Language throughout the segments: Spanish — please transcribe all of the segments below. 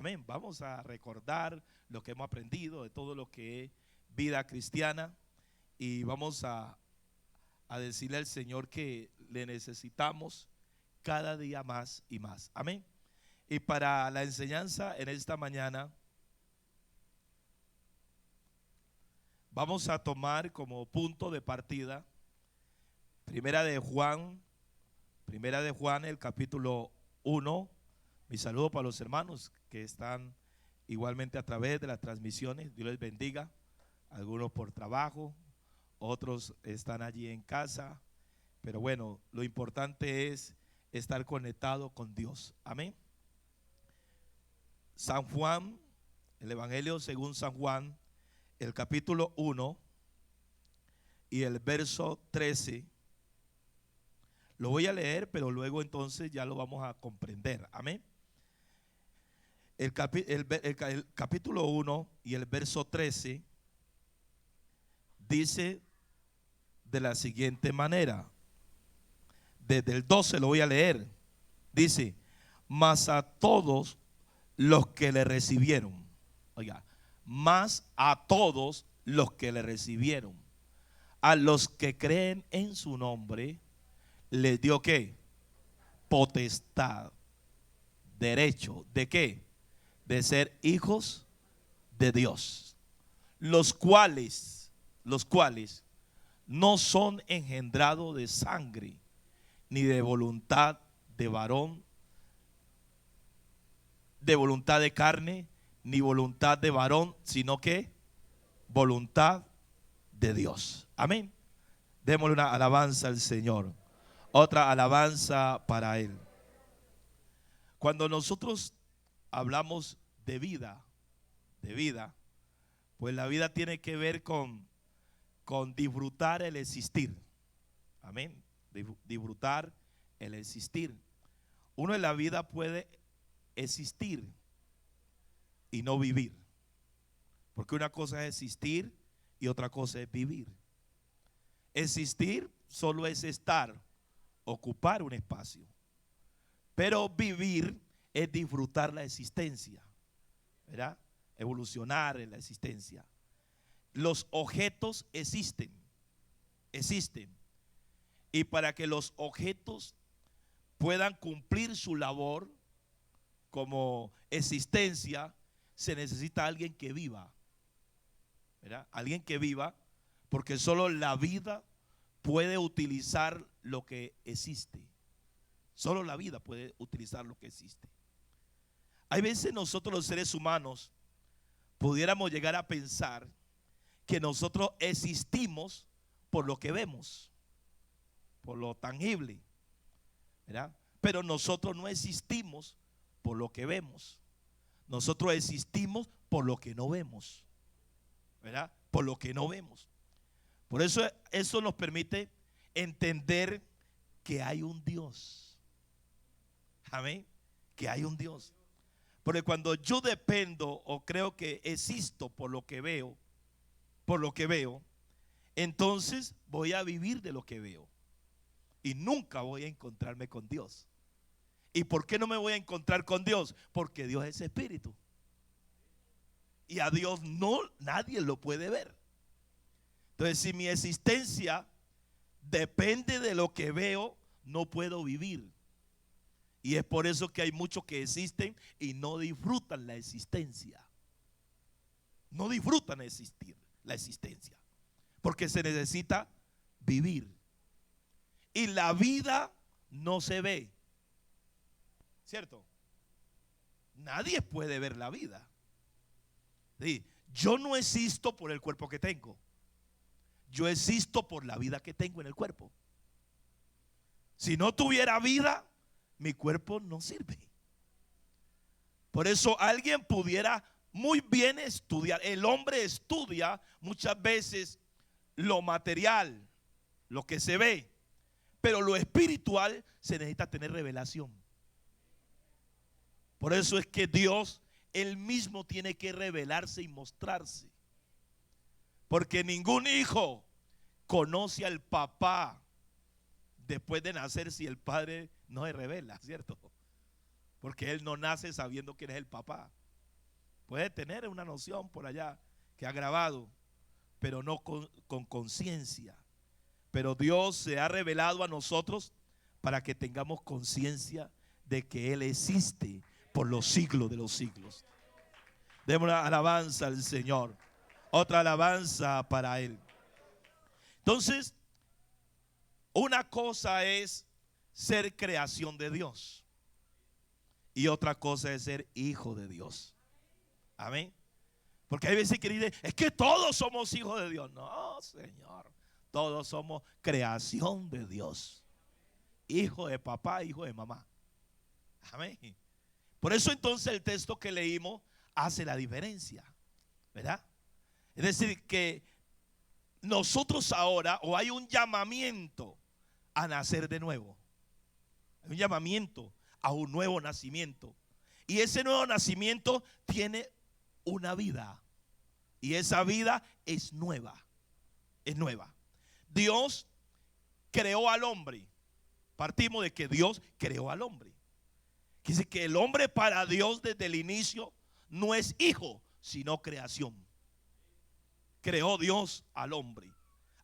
Amén. Vamos a recordar lo que hemos aprendido de todo lo que es vida cristiana y vamos a decirle al Señor que le necesitamos cada día más y más. Amén. Y para la enseñanza en esta mañana vamos a tomar como punto de partida Primera de Juan, el capítulo 1. Mi saludo para los hermanos que están igualmente a través de las transmisiones. Dios les bendiga. Algunos por trabajo, otros están allí en casa. Pero bueno, lo importante es estar conectado con Dios. Amén. San Juan, el Evangelio según San Juan, el capítulo 1 y el verso 13. Lo voy a leer, pero luego entonces ya lo vamos a comprender. Amén. El capítulo 1 y el verso 13 dice de la siguiente manera. Desde el 12 lo voy a leer. Dice: mas a todos los que le recibieron, oiga, más a todos los que le recibieron, a los que creen en su nombre, les dio ¿qué? Potestad, derecho, ¿de qué? De ser hijos de Dios, los cuales no son engendrados de sangre, ni de voluntad de varón, de voluntad de carne, ni voluntad de varón, sino que voluntad de Dios. Amén. Démosle una alabanza al Señor, otra alabanza para Él. Cuando nosotros hablamos de vida, pues la vida tiene que ver con disfrutar el existir. Amén. Disfrutar el existir. Uno en la vida puede existir y no vivir, porque una cosa es existir y otra cosa es vivir. Existir solo es estar, ocupar un espacio, pero vivir es disfrutar la existencia, ¿verdad? Evolucionar en la existencia. Los objetos existen, y para que los objetos puedan cumplir su labor como existencia, se necesita alguien que viva, ¿verdad? Alguien que viva, porque solo la vida puede utilizar lo que existe. Solo la vida puede utilizar lo que existe. Hay veces nosotros los seres humanos pudiéramos llegar a pensar que nosotros existimos por lo que vemos, por lo tangible, ¿verdad? Pero nosotros no existimos por lo que vemos. Nosotros existimos por lo que no vemos, ¿verdad? Por lo que no vemos. Por eso nos permite entender que hay un Dios. Amén. Que hay un Dios. Porque cuando yo dependo o creo que existo por lo que veo, entonces voy a vivir de lo que veo y nunca voy a encontrarme con Dios. ¿Y por qué no me voy a encontrar con Dios? Porque Dios es espíritu y a Dios nadie lo puede ver. Entonces, si mi existencia depende de lo que veo, no puedo vivir. Y es por eso que hay muchos que existen y no disfrutan la existencia. No disfrutan existir, la existencia, porque se necesita vivir. Y la vida no se ve, ¿cierto? Nadie puede ver la vida. ¿Sí? Yo no existo por el cuerpo que tengo. Yo existo por la vida que tengo en el cuerpo. Si no tuviera vida, mi cuerpo no sirve. Por eso alguien pudiera muy bien estudiar. El hombre estudia muchas veces lo material, lo que se ve, pero lo espiritual se necesita tener revelación. Por eso es que Dios Él mismo tiene que revelarse y mostrarse, porque ningún hijo conoce al papá después de nacer si el padre no se revela, ¿cierto? Porque él no nace sabiendo quién es el papá. Puede tener una noción por allá que ha grabado, pero no con conciencia. Pero Dios se ha revelado a nosotros para que tengamos conciencia de que Él existe por los siglos de los siglos. Demos una alabanza al Señor. Otra alabanza para Él. Entonces, una cosa es ser creación de Dios y otra cosa es ser hijo de Dios. Amén. Porque hay veces que dicen, es que todos somos hijos de Dios. No, Señor. Todos somos creación de Dios. Hijo de papá, hijo de mamá. Amén. Por eso entonces el texto que leímos hace la diferencia, ¿verdad? Es decir, que nosotros ahora, o hay un llamamiento a nacer de nuevo. Hay un llamamiento a un nuevo nacimiento. Y ese nuevo nacimiento tiene una vida. Y esa vida es nueva. Es nueva. Dios creó al hombre. Partimos de que Dios creó al hombre. Quiere decir que el hombre para Dios desde el inicio no es hijo, sino creación. Creó Dios al hombre.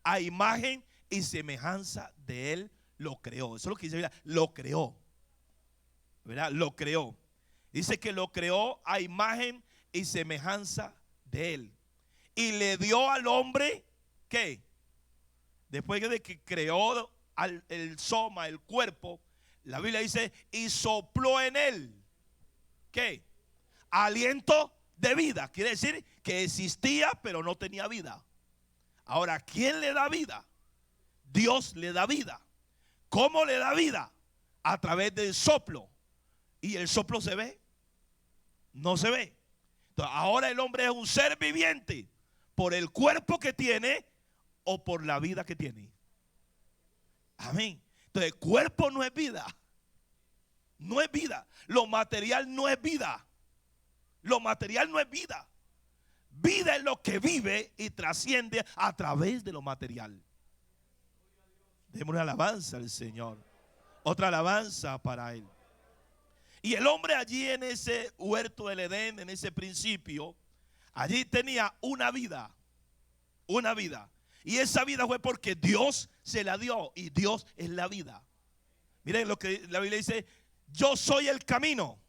A imagen y semejanza de él lo creó. Eso es lo que dice, ¿verdad? Lo creó. ¿Verdad? Lo creó. Dice que lo creó a imagen y semejanza de él. Y le dio al hombre, ¿qué? Después de que creó el soma, el cuerpo, la Biblia dice, y sopló en él, ¿qué? Aliento de vida. Quiere decir que existía, pero no tenía vida. Ahora, ¿quién le da vida? Dios le da vida. ¿Cómo le da vida? A través del soplo. ¿Y el soplo se ve? No se ve. Entonces, ahora el hombre es un ser viviente por el cuerpo que tiene o por la vida que tiene. Amén. Entonces, el cuerpo no es vida. No es vida. Lo material no es vida. Lo material no es vida. Vida es lo que vive y trasciende a través de lo material. Demos una alabanza al Señor. Otra alabanza para Él. Y el hombre allí en ese huerto del Edén, en ese principio, allí tenía una vida. Una vida. Y esa vida fue porque Dios se la dio. Y Dios es la vida. Miren lo que la Biblia dice. Yo soy el camino.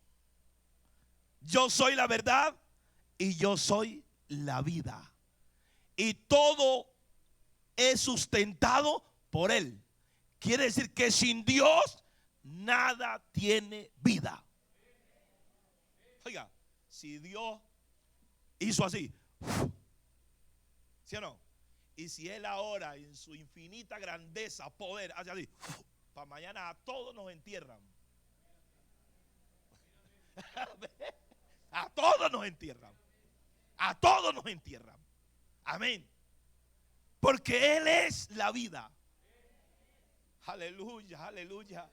Yo soy la verdad. Y yo soy la vida. Y todo es sustentado por Él. Quiere decir que sin Dios nada tiene vida. Oiga, si Dios hizo así, ¿sí o no? Y si Él ahora en su infinita grandeza, poder, hace así, para mañana a todos nos entierran. A todos nos entierran. A todos nos entierran. Amén. Porque Él es la vida. Aleluya, aleluya.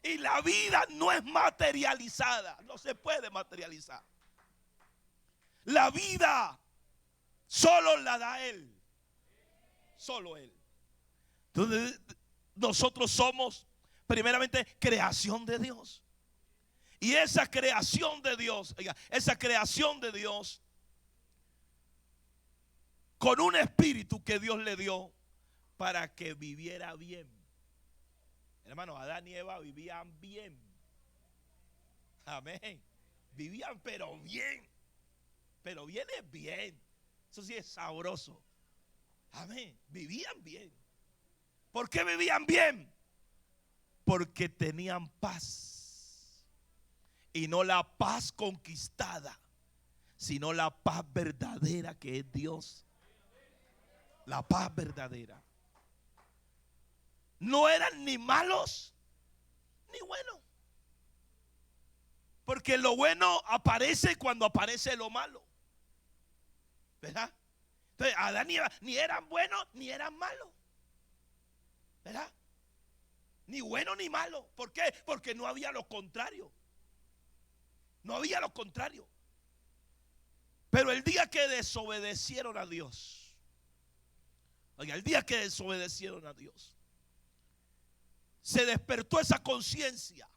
Y la vida no es materializada. No se puede materializar. La vida solo la da Él. Solo Él. Entonces nosotros somos primeramente creación de Dios. Y esa creación de Dios, esa creación de Dios, con un espíritu que Dios le dio para que viviera bien. Hermano, Adán y Eva vivían bien. Amén. Vivían pero bien. Pero bien es bien. Eso sí es sabroso. Amén. Vivían bien. ¿Por qué vivían bien? Porque tenían paz. Y no la paz conquistada, sino la paz verdadera que es Dios. La paz verdadera. No eran ni malos ni buenos. Porque lo bueno aparece cuando aparece lo malo. ¿Verdad? Entonces Adán y Eva ni eran buenos ni eran malos. ¿Verdad? Ni bueno ni malo. ¿Por qué? Porque no había lo contrario. No había lo contrario. Pero el día que desobedecieron a Dios, oiga, el día que desobedecieron a Dios, se despertó esa conciencia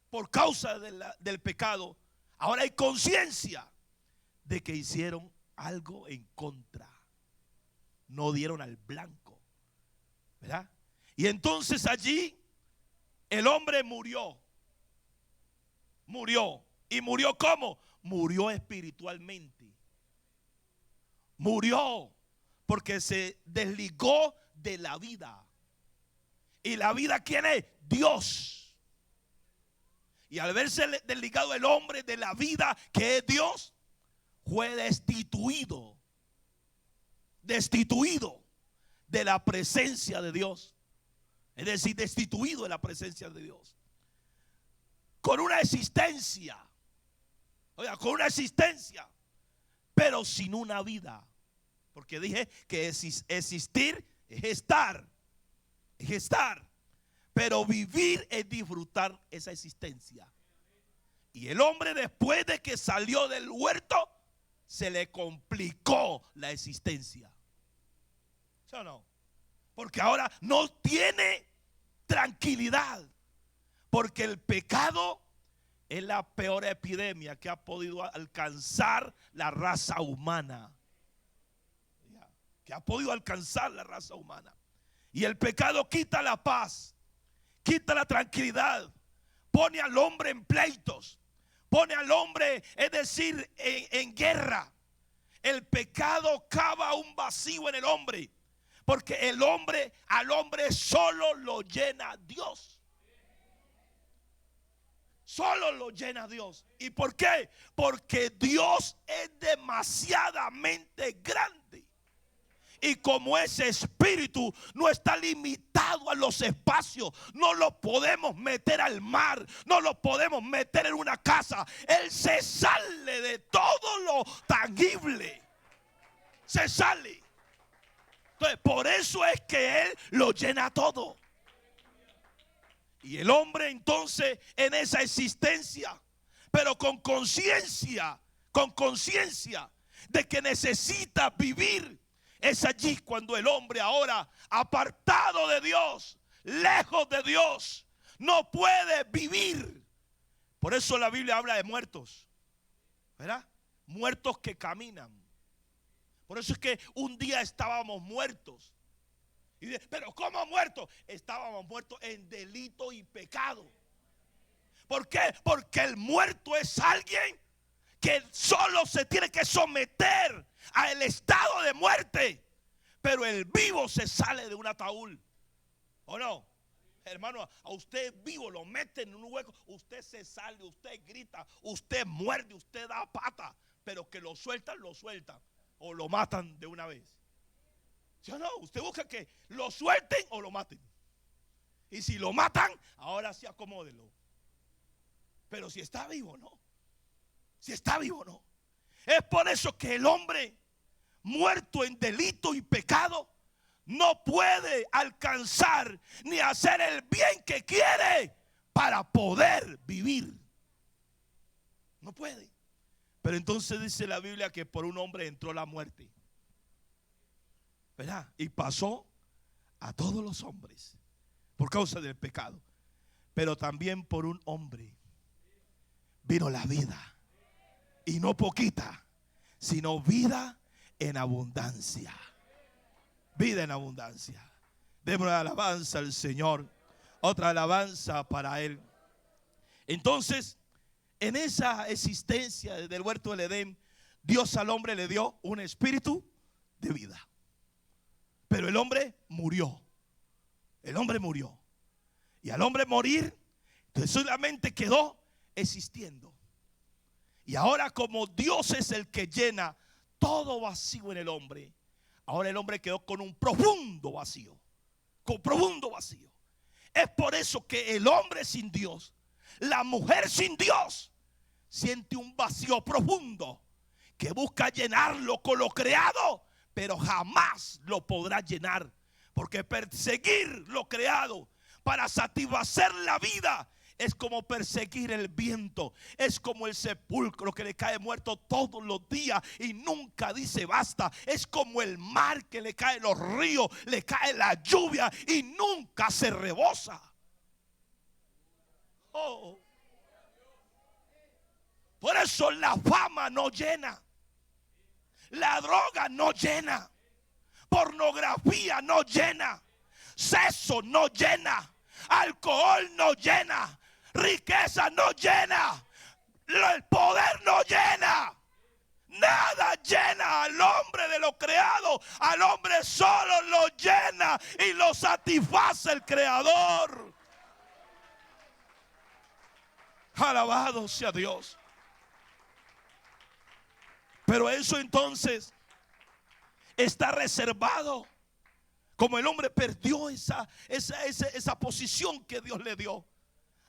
por causa del pecado. Ahora hay conciencia de que hicieron algo en contra. No dieron al blanco, ¿verdad? Y entonces allí el hombre murió. Murió. ¿Y murió cómo? Murió espiritualmente. Murió porque se desligó de la vida. ¿Y la vida quién es? Dios. Y al verse desligado el hombre de la vida que es Dios, fue destituido de la presencia de Dios. Es decir, destituido de la presencia de Dios. Con una existencia, oiga, con una existencia, pero sin una vida. Porque dije que existir es estar. Es estar. Pero vivir es disfrutar esa existencia. Y el hombre, después de que salió del huerto, se le complicó la existencia. ¿Sí o no? Porque ahora no tiene tranquilidad. Porque el pecado es la peor epidemia que ha podido alcanzar la raza humana. Que ha podido alcanzar la raza humana. Y el pecado quita la paz, quita la tranquilidad, pone al hombre en pleitos, pone al hombre, es decir, en guerra. El pecado cava un vacío en el hombre, porque al hombre solo lo llena Dios. Solo lo llena Dios. ¿Y por qué? Porque Dios es demasiadamente grande. Y como ese espíritu no está limitado a los espacios, no lo podemos meter al mar, no lo podemos meter en una casa. Él se sale de todo lo tangible. Se sale. Entonces, por eso es que Él lo llena todo. Y el hombre entonces en esa existencia, pero con conciencia de que necesita vivir. Es allí cuando el hombre ahora, apartado de Dios, lejos de Dios, no puede vivir. Por eso la Biblia habla de muertos, ¿verdad? Muertos que caminan. Por eso es que un día estábamos muertos. Y dice, pero ¿cómo muertos? Estábamos muertos en delito y pecado. ¿Por qué? Porque el muerto es alguien que solo se tiene que someter al estado de muerte. Pero el vivo se sale de un ataúd. ¿O no? Hermano, a usted vivo lo meten en un hueco, usted se sale, usted grita, usted muerde, usted da pata. Pero que lo sueltan. O lo matan de una vez. ¿Sí o no? Usted busca que lo suelten o lo maten. Y si lo matan, ahora sí acomódelo. Pero si está vivo, no. Si está vivo, no. Es por eso que el hombre muerto en delito y pecado no puede alcanzar ni hacer el bien que quiere para poder vivir. No puede. Pero entonces dice la Biblia que por un hombre entró la muerte, ¿verdad? Y pasó a todos los hombres por causa del pecado. Pero también por un hombre vino la vida. Y no poquita, sino vida en abundancia. Vida en abundancia. Demos una alabanza al Señor. Otra alabanza para Él. Entonces, en esa existencia del huerto del Edén, Dios al hombre le dio un espíritu de vida. Pero el hombre murió. El hombre murió. Y al hombre morir, entonces solamente quedó existiendo. Y ahora, como Dios es el que llena todo vacío en el hombre, ahora el hombre quedó con un profundo vacío. Con profundo vacío. Es por eso que el hombre sin Dios, la mujer sin Dios, siente un vacío profundo que busca llenarlo con lo creado, pero jamás lo podrá llenar. Porque perseguir lo creado para satisfacer la vida es como perseguir el viento, es como el sepulcro que le cae muerto todos los días y nunca dice basta. Es como el mar que le cae los ríos, le cae la lluvia y nunca se rebosa. Oh. Por eso la fama no llena. La droga no llena. Pornografía no llena. Sexo no llena. Alcohol no llena. Riqueza no llena. El poder no llena. Nada llena al hombre de lo creado. Al hombre solo lo llena y lo satisface el Creador. Alabado sea Dios. Pero eso entonces está reservado. Como el hombre perdió esa posición que Dios le dio,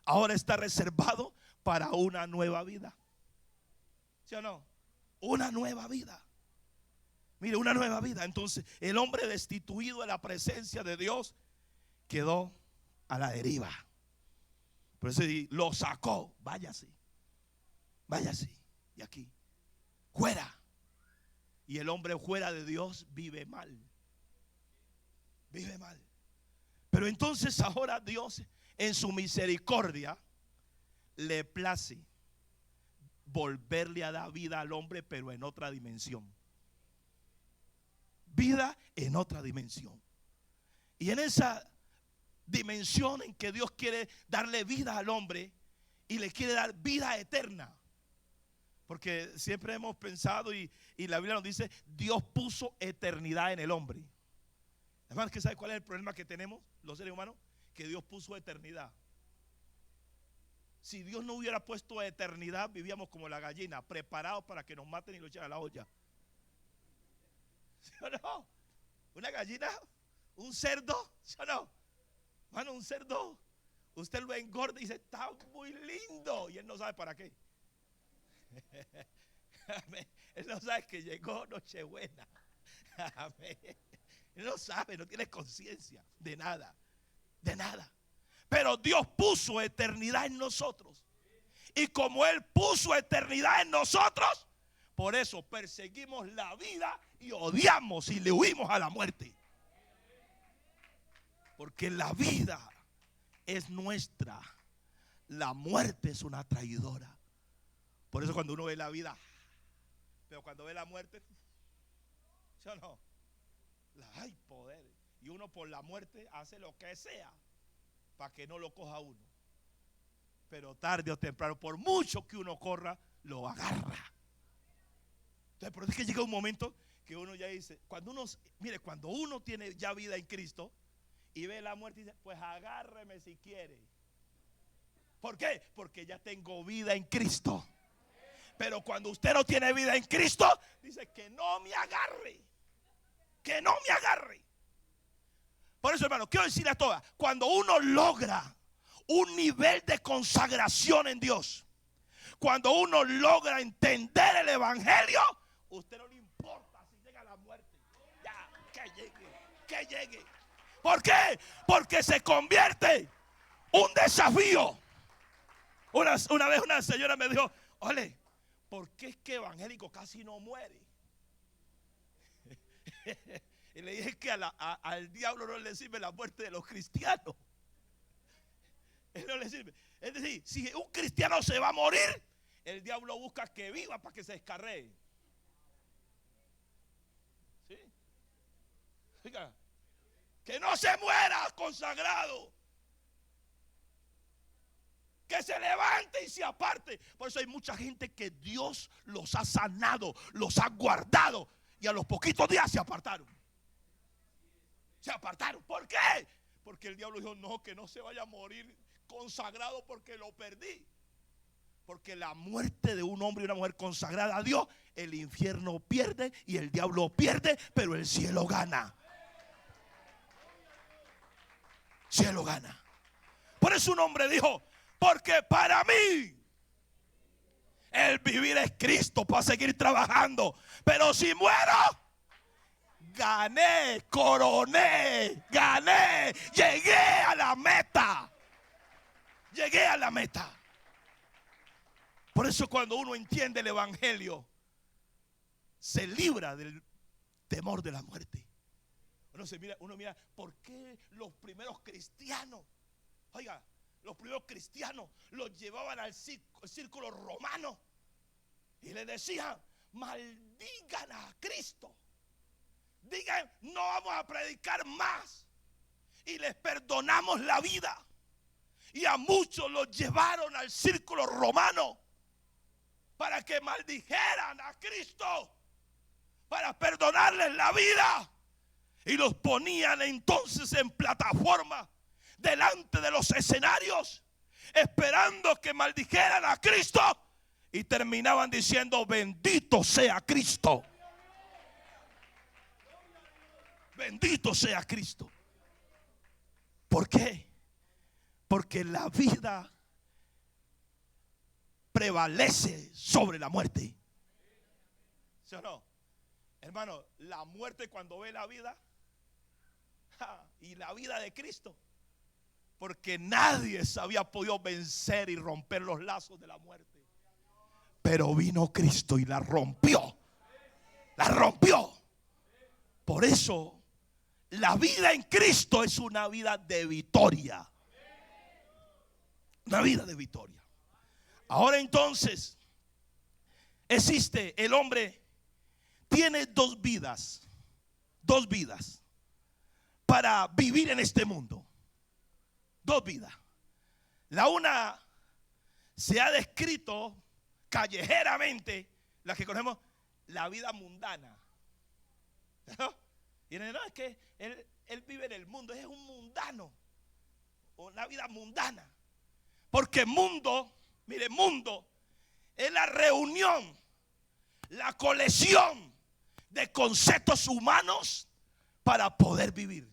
ahora está reservado para una nueva vida. ¿Sí o no? Una nueva vida. Mire, una nueva vida. Entonces el hombre destituido de la presencia de Dios quedó a la deriva. Por eso lo sacó. Váyase. Váyase. Y aquí. Fuera. Y el hombre fuera de Dios vive mal. Vive mal. Pero entonces ahora Dios en su misericordia le place volverle a dar vida al hombre, pero en otra dimensión. Vida en otra dimensión. Y en esa dimensión en que Dios quiere darle vida al hombre y le quiere dar vida eterna. Porque siempre hemos pensado y la Biblia nos dice, Dios puso eternidad en el hombre. Además, ¿que sabe cuál es el problema que tenemos los seres humanos? Que Dios puso eternidad. Si Dios no hubiera puesto eternidad, vivíamos como la gallina, preparados para que nos maten y lo echen a la olla. ¿Sí o no? Una gallina, un cerdo, ¿sí o no? Mano, un cerdo, usted lo engorda y dice, está muy lindo. Y él no sabe para qué. Él no sabe que llegó Nochebuena. Amén. Él no sabe, no tiene conciencia de nada. De nada. Pero Dios puso eternidad en nosotros. Y como Él puso eternidad en nosotros, por eso perseguimos la vida y odiamos y le huimos a la muerte. Porque la vida es nuestra. La muerte es una traidora. Por eso cuando uno ve la vida, pero cuando ve la muerte, ¿sí o no? Hay poder. Y uno por la muerte hace lo que sea para que no lo coja uno. Pero tarde o temprano, por mucho que uno corra, lo agarra. Entonces, por eso es que llega un momento que uno ya dice, mire, cuando uno tiene ya vida en Cristo y ve la muerte y dice, pues agárreme si quiere. ¿Por qué? Porque ya tengo vida en Cristo. Pero cuando usted no tiene vida en Cristo, dice que no me agarre. Que no me agarre. Por eso, hermano, quiero decirle a todas, cuando uno logra un nivel de consagración en Dios, cuando uno logra entender el evangelio, usted no le importa si llega la muerte. Ya, que llegue. ¿Por qué? Porque se convierte un desafío. Una vez una señora me dijo, ole, ¿por qué es que evangélico casi no muere? Y le dije que al diablo no le sirve la muerte de los cristianos. Él no le sirve. Es decir, si un cristiano se va a morir, el diablo busca que viva para que se descarree. ¿Sí? Oiga, que no se muera consagrado. Que se levante y se aparte. Por eso hay mucha gente que Dios los ha sanado, los ha guardado, y a los poquitos días se apartaron. Se apartaron. ¿Por qué? Porque el diablo dijo, no, que no se vaya a morir consagrado porque lo perdí. Porque la muerte de un hombre y una mujer consagrada a Dios, el infierno pierde y el diablo pierde, pero el cielo gana. Cielo gana. Por eso un hombre dijo, porque para mí el vivir es Cristo para seguir trabajando. Pero si muero, gané, coroné, gané, llegué a la meta. Llegué a la meta. Por eso cuando uno entiende el evangelio, se libra del temor de la muerte. Uno mira, ¿por qué los primeros cristianos? Oiga, los primeros cristianos los llevaban al círculo romano y le decían, maldigan a Cristo. Digan, no vamos a predicar más. Y les perdonamos la vida. Y a muchos los llevaron al círculo romano para que maldijeran a Cristo, para perdonarles la vida. Y los ponían entonces en plataforma delante de los escenarios, esperando que maldijeran a Cristo. Y terminaban diciendo, bendito sea Cristo. Bendito sea Cristo. ¿Por qué? Porque la vida prevalece sobre la muerte. ¿Sí o no? Hermano, la muerte cuando ve la vida y la vida de Cristo, porque nadie se había podido vencer y romper los lazos de la muerte, pero vino Cristo y la rompió. La rompió. Por eso la vida en Cristo es una vida de victoria. Una vida de victoria. Ahora entonces, existe el hombre, tiene dos vidas para vivir en este mundo. Dos vidas. La una se ha descrito callejeramente, la que conocemos, la vida mundana. ¿No? Y no, es que él vive en el mundo, es un mundano, una vida mundana. Porque mundo, mire, mundo es la reunión, la colección de conceptos humanos para poder vivir.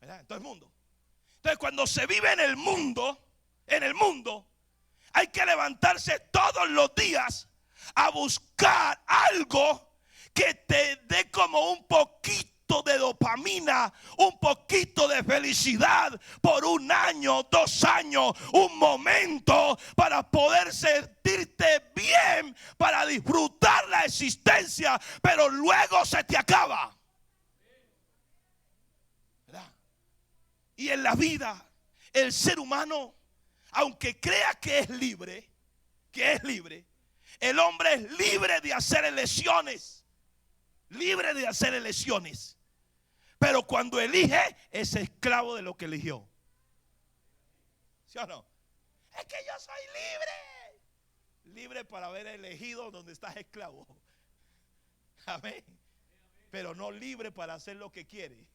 ¿Verdad? Entonces, mundo. Entonces, cuando se vive en el mundo, hay que levantarse todos los días a buscar algo que te dé como un poquito de dopamina, un poquito de felicidad por un año, 2 años, un momento, para poder sentirte bien, para disfrutar la existencia, pero luego se te acaba. ¿Verdad? Y en la vida, el ser humano, aunque crea que es libre, el hombre es libre de hacer elecciones. Libre de hacer elecciones. Pero cuando elige, es esclavo de lo que eligió. ¿Sí o no? Es que yo soy libre. Libre para haber elegido donde estás esclavo. Amén. Pero no libre para hacer lo que quiere.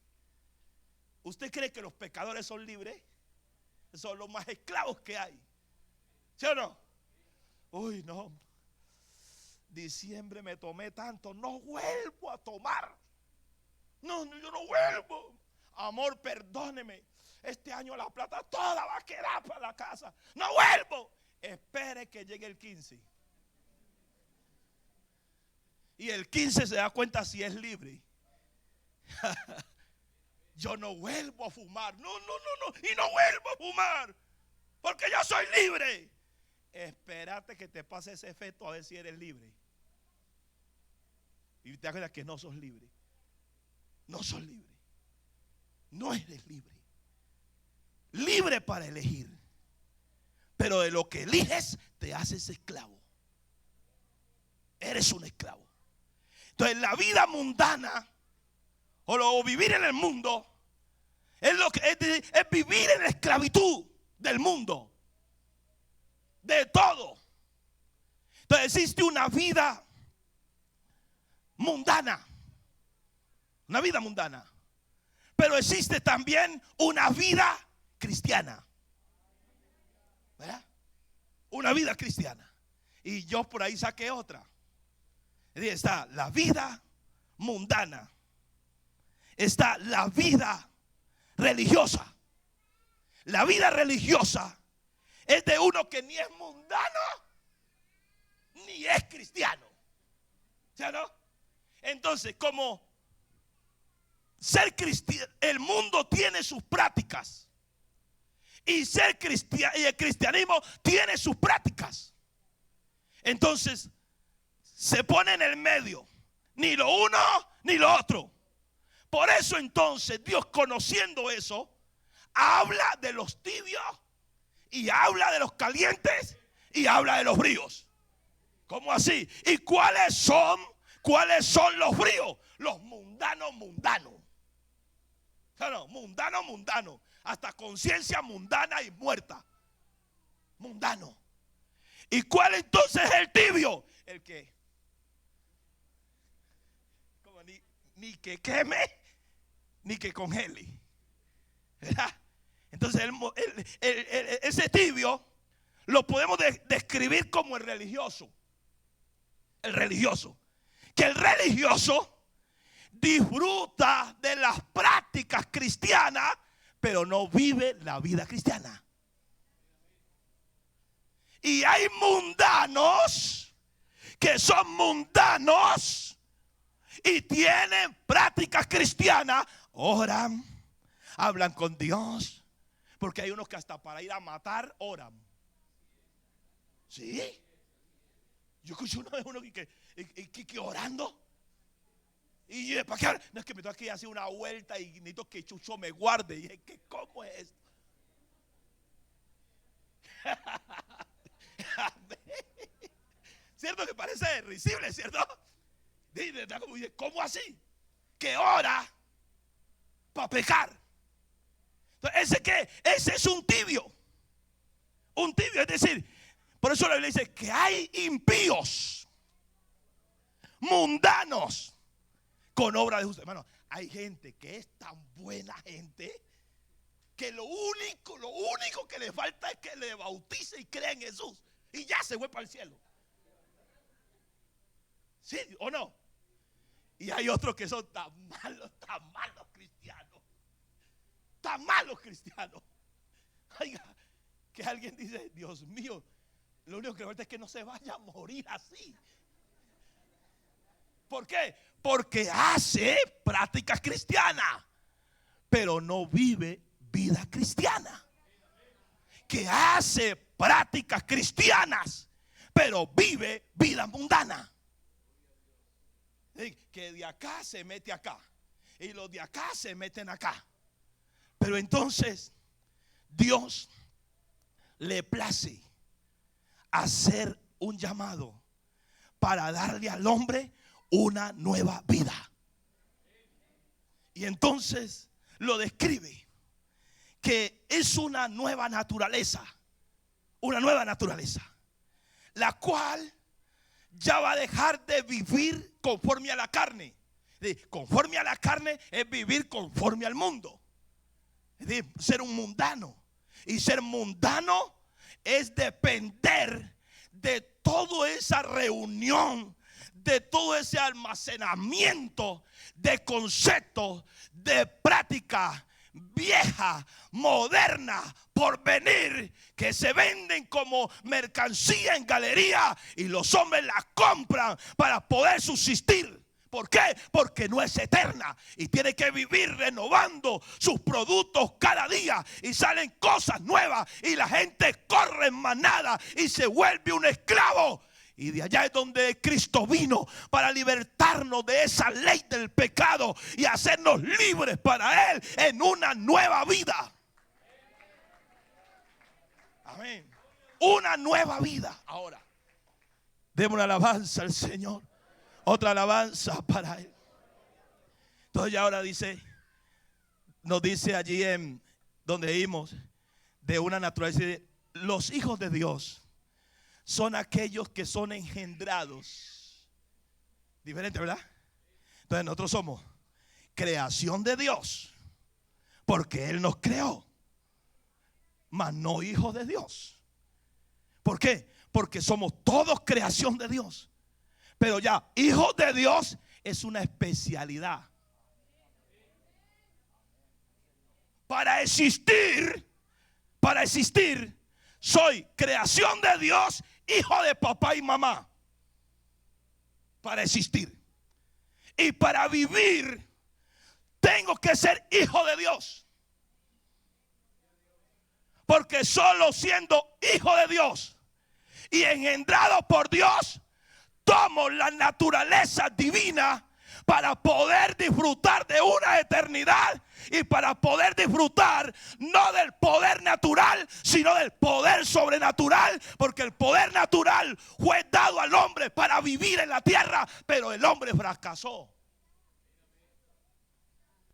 ¿Usted cree que los pecadores son libres? Son los más esclavos que hay. ¿Sí o no? Uy, no. Diciembre me tomé tanto, no vuelvo a tomar. No, yo no vuelvo. Amor, perdóneme. Este año la plata toda va a quedar para la casa. No vuelvo. Espere que llegue el 15. Y el 15 se da cuenta si es libre. Yo no vuelvo a fumar. No. Y no vuelvo a fumar. Porque yo soy libre. Espérate que te pase ese efecto a ver si eres libre. Y te das cuenta que no sos libre. No sos libre. No eres libre. Libre para elegir. Pero de lo que eliges te haces esclavo. Eres un esclavo. Entonces la vida mundana o vivir en el mundo es vivir en la esclavitud del mundo. De todo. Entonces existe una vida mundana. Una vida mundana. Pero existe también una vida cristiana. ¿Verdad? Una vida cristiana. Y yo por ahí saqué otra. Está la vida mundana. Está la vida religiosa. La vida religiosa es de uno que ni es mundano ni es cristiano. ¿Sí o no? Entonces, como ser cristiano, el mundo tiene sus prácticas. Y ser cristiano, y el cristianismo tiene sus prácticas. Entonces, se pone en el medio. Ni lo uno ni lo otro. Por eso entonces Dios, conociendo eso, habla de los tibios y habla de los calientes y habla de los fríos. ¿Cómo así? ¿Y cuáles son los fríos? Los mundanos. Claro, mundano. Hasta conciencia mundana y muerta. Mundano. ¿Y cuál entonces es el tibio? El que como ni que queme ni que congele, ¿verdad? Entonces ese tibio lo podemos describir como el religioso. El religioso. Que el religioso disfruta de las prácticas cristianas, pero no vive la vida cristiana. Y hay mundanos que son mundanos y tienen prácticas cristianas, oran, hablan con Dios, porque hay unos que hasta para ir a matar oran. ¿Sí? Yo escuché una vez uno que orando. Y yo, ¿para qué? No, es que me tengo que hacer una vuelta y necesito que Chucho me guarde. Y dije, ¿cómo es esto? ¿Cierto que parece risible, cierto? ¿Cómo así? Que ora para pecar. Entonces, ese es un tibio. Un tibio, es decir, por eso la Biblia dice que hay impíos, mundanos, con obra de justicia. Hermano, hay gente que es tan buena gente que lo único que le falta es que le bautice y crea en Jesús y ya se fue para el cielo. ¿Sí o no? Y hay otros que son tan malos cristianos. Tan malos cristianos. Oiga, que alguien dice, Dios mío, lo único que le falta es que no se vaya a morir así. ¿Por qué? Porque hace prácticas cristianas, pero no vive vida cristiana. Que hace prácticas cristianas, pero vive vida mundana. Que de acá se mete acá y los de acá se meten acá. Pero entonces Dios le place hacer un llamado para darle al hombre una nueva vida. Y entonces lo describe que es una nueva naturaleza, la cual ya va a dejar de vivir conforme a la carne. Conforme a la carne es vivir conforme al mundo, es decir, ser un mundano. Y ser mundano es depender de toda esa reunión, de todo ese almacenamiento de conceptos, de práctica vieja, moderna, por venir, que se venden como mercancía en galería y los hombres la compran para poder subsistir. ¿Por qué? Porque no es eterna y tiene que vivir renovando sus productos cada día y salen cosas nuevas y la gente corre en manada y se vuelve un esclavo. Y de allá es donde Cristo vino para libertarnos de esa ley del pecado y hacernos libres para Él en una nueva vida. Amén. Una nueva vida. Ahora, demos una alabanza al Señor. Otra alabanza para Él. Entonces ya ahora nos dice allí en donde vimos de una naturaleza. Los hijos de Dios son aquellos que son engendrados. Diferente, ¿verdad? Entonces nosotros somos creación de Dios, porque Él nos creó, mas no hijos de Dios. ¿Por qué? Porque somos todos creación de Dios. Pero ya, hijos de Dios es una especialidad. Para existir, soy creación de Dios, hijo de papá y mamá. Para existir. Y para vivir, tengo que ser hijo de Dios. Porque solo siendo hijo de Dios y engendrado por Dios, tomo la naturaleza divina para poder disfrutar de una eternidad y para poder disfrutar no del poder natural, sino del poder sobrenatural, porque el poder natural fue dado al hombre para vivir en la tierra, pero el hombre fracasó.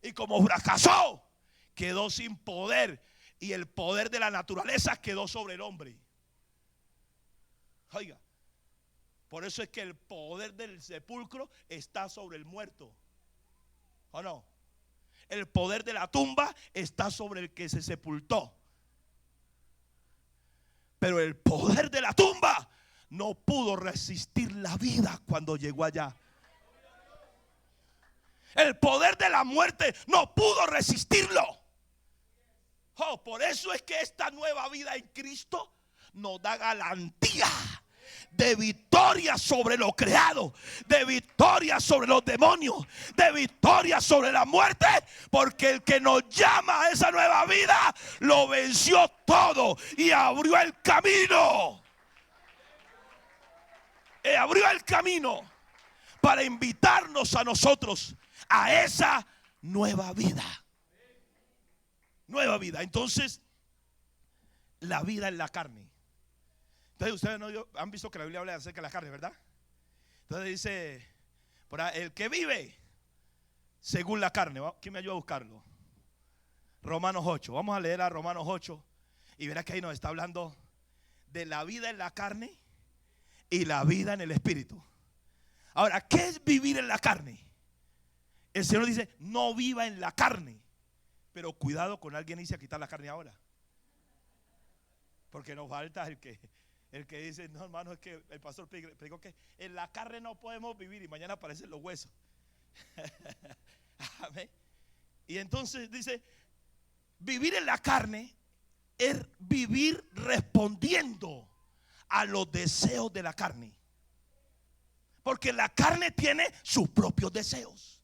Y como fracasó, quedó sin poder, y el poder de la naturaleza quedó sobre el hombre. Oiga, por eso es que el poder del sepulcro está sobre el muerto, ¿o no? El poder de la tumba está sobre el que se sepultó. Pero el poder de la tumba no pudo resistir la vida cuando llegó allá. El poder de la muerte no pudo resistirlo. Oh, por eso es que esta nueva vida en Cristo nos da garantía de victoria sobre lo creado, de victoria sobre los demonios, de victoria sobre la muerte, porque el que nos llama a esa nueva vida lo venció todo y abrió el camino. Abrió el camino para invitarnos a nosotros a esa nueva vida. Nueva vida. Entonces, la vida en la carne. Entonces ustedes no han visto que la Biblia habla acerca de la carne, ¿verdad? Entonces dice, por ahí, el que vive según la carne. ¿Quién me ayuda a buscarlo? Romanos 8. Vamos a leer a Romanos 8 y verá que ahí nos está hablando de la vida en la carne y la vida en el espíritu. Ahora, ¿qué es vivir en la carne? El Señor dice, no viva en la carne. Pero cuidado con alguien dice a quitar la carne ahora. Porque nos falta el que dice, no hermano, es que el pastor predicó que en la carne no podemos vivir y mañana aparecen los huesos. Amén. Y entonces dice, vivir en la carne es vivir respondiendo a los deseos de la carne. Porque la carne tiene sus propios deseos.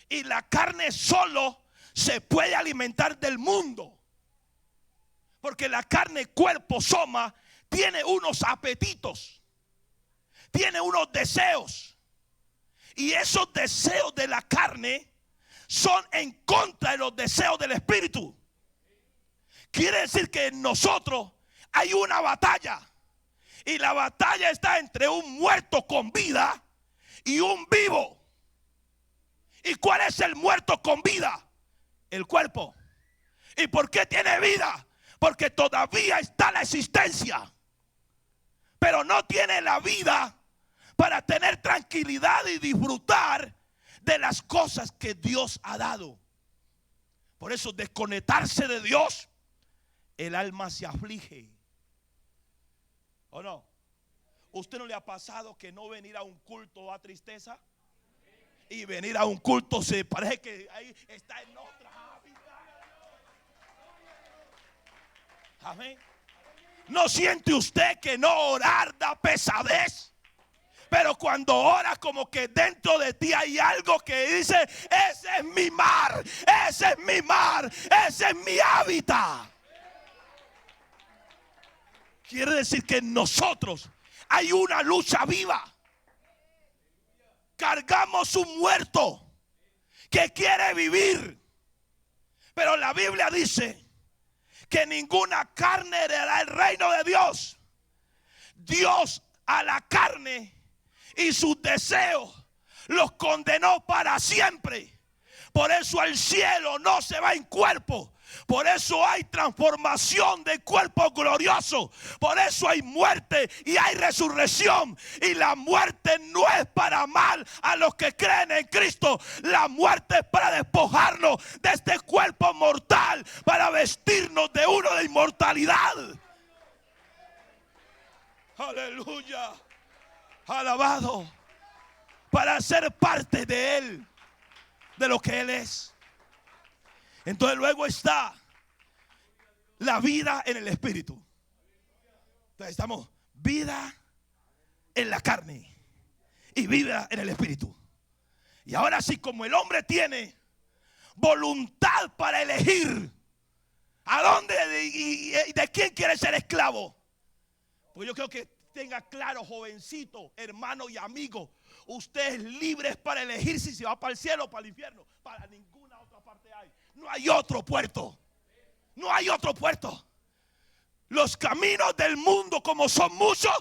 Y la carne solo se puede alimentar del mundo. Porque la carne, cuerpo, soma, tiene unos apetitos, tiene unos deseos. Y esos deseos de la carne son en contra de los deseos del espíritu. Quiere decir que en nosotros hay una batalla. Y la batalla está entre un muerto con vida y un vivo. ¿Y cuál es el muerto con vida? El cuerpo. ¿Y por qué tiene vida? Porque todavía está la existencia, pero no tiene la vida para tener tranquilidad y disfrutar de las cosas que Dios ha dado. Por eso desconectarse de Dios, el alma se aflige. ¿O no? ¿Usted no le ha pasado que no venir a un culto da tristeza? Y venir a un culto se parece que ahí está en otra hábitat. Amén. ¿No siente usted que no orar da pesadez? Pero cuando ora, como que dentro de ti hay algo que dice, ese es mi mar, ese es mi mar, ese es mi hábitat. Quiere decir que en nosotros hay una lucha viva. Cargamos un muerto que quiere vivir. Pero la Biblia dice que ninguna carne heredará el reino de Dios. Dios a la carne y sus deseos los condenó para siempre. Por eso el cielo no se va en cuerpo. Por eso hay transformación de cuerpo glorioso. Por eso hay muerte y hay resurrección. Y la muerte no es para mal a los que creen en Cristo. La muerte es para despojarnos de este cuerpo mortal, para vestirnos de uno de inmortalidad. Aleluya. Alabado. Para ser parte de Él, de lo que Él es. Entonces luego está la vida en el espíritu. Entonces estamos vida en la carne y vida en el espíritu. Y ahora sí, como el hombre tiene voluntad para elegir a dónde y de quién quiere ser esclavo. Pues yo creo que tenga claro, jovencito, hermano y amigo, usted es libre para elegir si se va para el cielo o para el infierno. Para ninguna otra parte hay. No hay otro puerto. No hay otro puerto. Los caminos del mundo, como son muchos,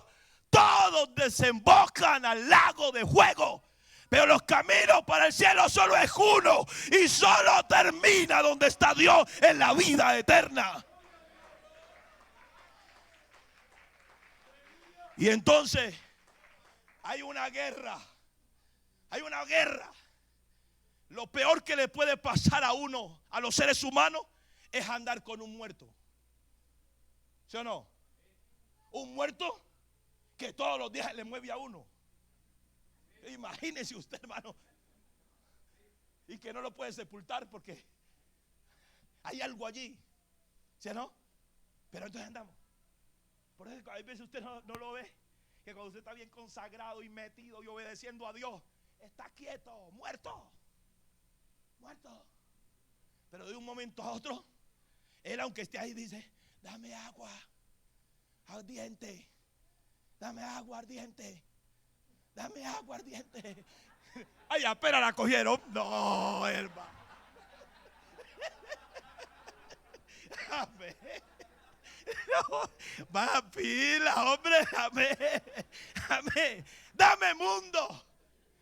todos desembocan al lago de fuego. Pero los caminos para el cielo solo es uno, y solo termina donde está Dios, en la vida eterna. Y entonces hay una guerra. Hay una guerra. Lo peor que le puede pasar a uno, a los seres humanos, es andar con un muerto. ¿Sí o no? Un muerto que todos los días le mueve a uno. Imagínese usted, hermano. Y que no lo puede sepultar porque hay algo allí. ¿Sí o no? Pero entonces andamos. Por eso a veces usted no lo ve. Que cuando usted está bien consagrado y metido y obedeciendo a Dios, está quieto, muerto. Muerto. Pero de un momento a otro, él, aunque esté ahí, dice: dame agua ardiente. Dame agua ardiente. Dame agua ardiente. Ay, apenas la cogieron. No, hermano. Amén. No, va pila, hombre. Amén. Amén. Dame mundo.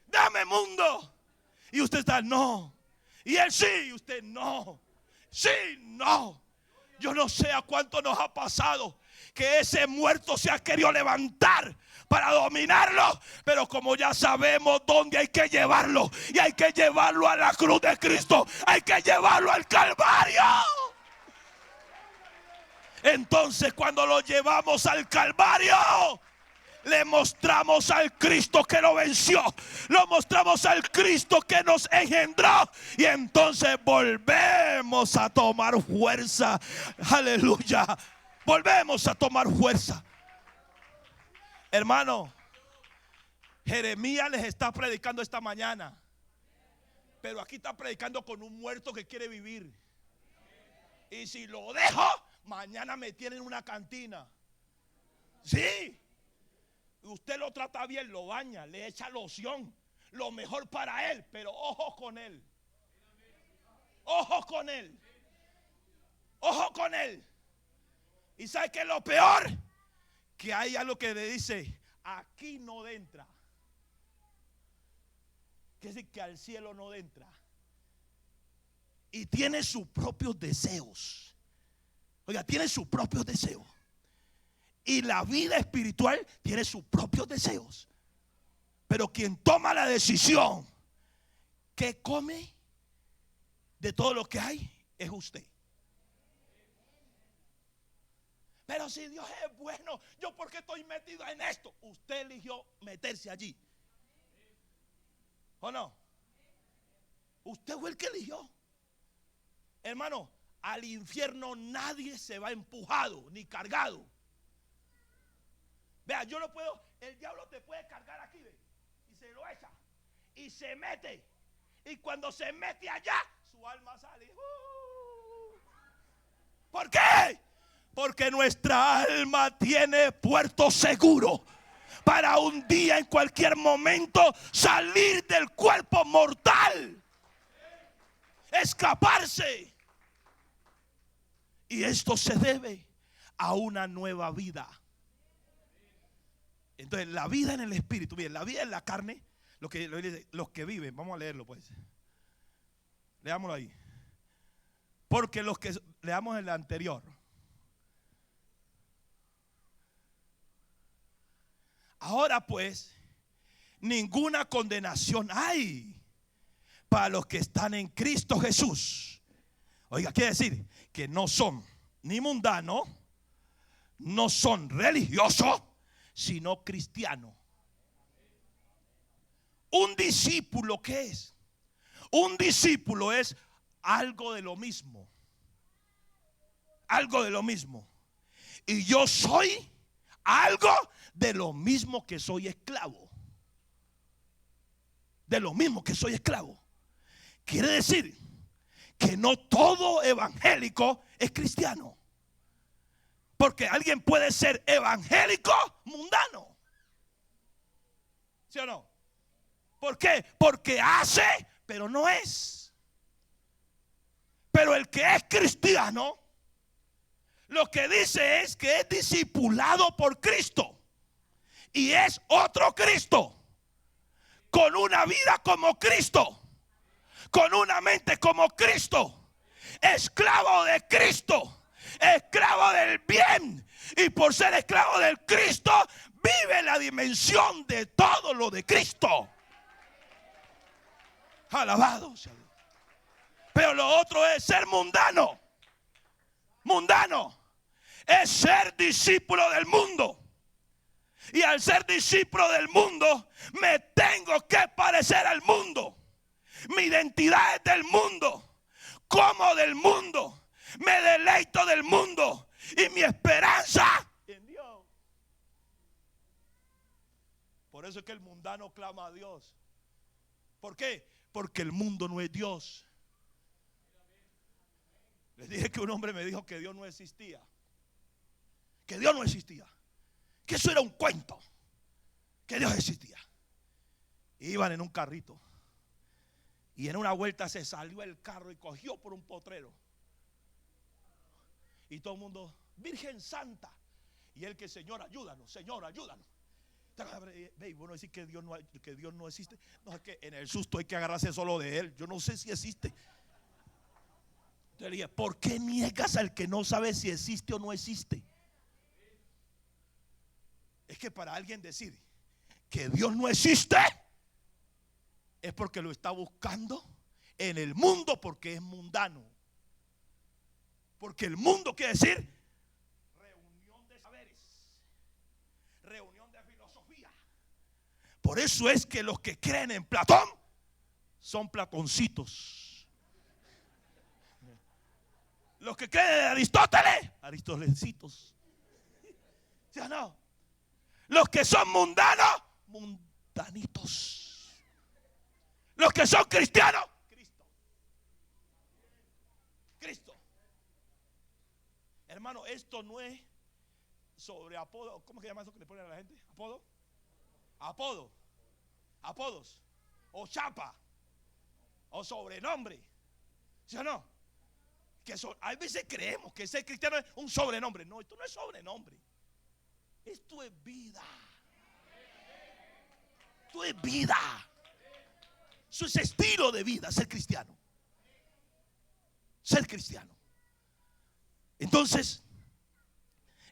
Dame mundo. Y usted está: no. Y él sí, y usted no. Sí, no. Yo no sé a cuánto nos ha pasado que ese muerto se ha querido levantar para dominarlo, pero como ya sabemos dónde hay que llevarlo, y hay que llevarlo a la cruz de Cristo, hay que llevarlo al Calvario. Entonces, cuando lo llevamos al Calvario, le mostramos al Cristo que lo venció, lo mostramos al Cristo que nos engendró, y entonces volvemos a tomar fuerza. Aleluya. Volvemos a tomar fuerza. Hermano, Jeremías les está predicando esta mañana, pero aquí está predicando con un muerto que quiere vivir. Y si lo dejo, mañana me tienen en una cantina. Sí. Usted lo trata bien, lo baña, le echa loción, lo mejor para él, pero ojo con él. Ojo con él. Ojo con él. ¿Y sabe qué es lo peor? Que hay algo que le dice: aquí no entra. Quiere decir que al cielo no entra. Y tiene sus propios deseos. Oiga, tiene sus propios deseos. Y la vida espiritual tiene sus propios deseos. Pero quien toma la decisión que come de todo lo que hay es usted. Pero si Dios es bueno, ¿yo por qué estoy metido en esto? Usted eligió meterse allí, ¿o no? Usted fue el que eligió. Hermano, al infierno nadie se va empujado ni cargado. Vea, yo no puedo. El diablo te puede cargar aquí, ¿ve? Y se lo echa y se mete. Y cuando se mete allá, su alma sale. ¿Por qué? Porque nuestra alma tiene puerto seguro para un día, en cualquier momento, salir del cuerpo mortal, escaparse. Y esto se debe a una nueva vida. Entonces, la vida en el espíritu, bien, la vida en la carne, los que viven, vamos a leerlo pues. Leámoslo ahí. Porque los que leamos en la anterior. Ahora pues, ninguna condenación hay para los que están en Cristo Jesús. Oiga, quiere decir que no son ni mundanos, no son religiosos, sino cristianos. Un discípulo, ¿qué es? Un discípulo es algo de lo mismo. Algo de lo mismo. Y yo soy algo de lo mismo que soy esclavo. De lo mismo que soy esclavo. Quiere decir que no todo evangélico es cristiano. Porque alguien puede ser evangélico mundano. ¿Sí o no? ¿Por qué? Porque hace, pero no es. Pero el que es cristiano, lo que dice es que es discipulado por Cristo. Y es otro Cristo, con una vida como Cristo, con una mente como Cristo, esclavo de Cristo, esclavo del bien. Y por ser esclavo del Cristo, vive la dimensión de todo lo de Cristo. Alabado sea Dios. Pero lo otro es ser mundano. Mundano es ser discípulo del mundo. Y al ser discípulo del mundo, me tengo que parecer al mundo. Mi identidad es del mundo. Como del mundo. Me deleito del mundo. Y mi esperanza en Dios. Por eso es que el mundano clama a Dios. ¿Por qué? Porque el mundo no es Dios. Les dije que un hombre me dijo que Dios no existía. Que Dios no existía. Que eso era un cuento. Que Dios existía. Iban en un carrito. Y en una vuelta se salió el carro y cogió por un potrero. Y todo el mundo, Virgen Santa. Y él que, Señor, ayúdanos, Señor, ayúdanos. Bueno, decir que Dios no existe. No, es que en el susto hay que agarrarse solo de él. Yo no sé si existe. Entonces le dije, ¿por qué niegas al que no sabe si existe o no existe? Es que para alguien decir que Dios no existe es porque lo está buscando en el mundo, porque es mundano. Porque el mundo quiere decir reunión de saberes, reunión de filosofía. Por eso es que los que creen en Platón son platoncitos. Los que creen en Aristóteles, aristotelesitos. ¿Sí o no? Los que son mundanos, mundanitos. Los que son cristianos, Cristo. Hermano, esto no es sobre apodo. ¿Cómo se llama eso que le ponen a la gente? Apodos. O chapa. O sobrenombre. ¿Sí o no? Que a veces creemos que ser cristiano es un sobrenombre. No, esto no es sobrenombre. Esto es vida. Esto es vida. Eso es estilo de vida, ser cristiano. Ser cristiano. Entonces,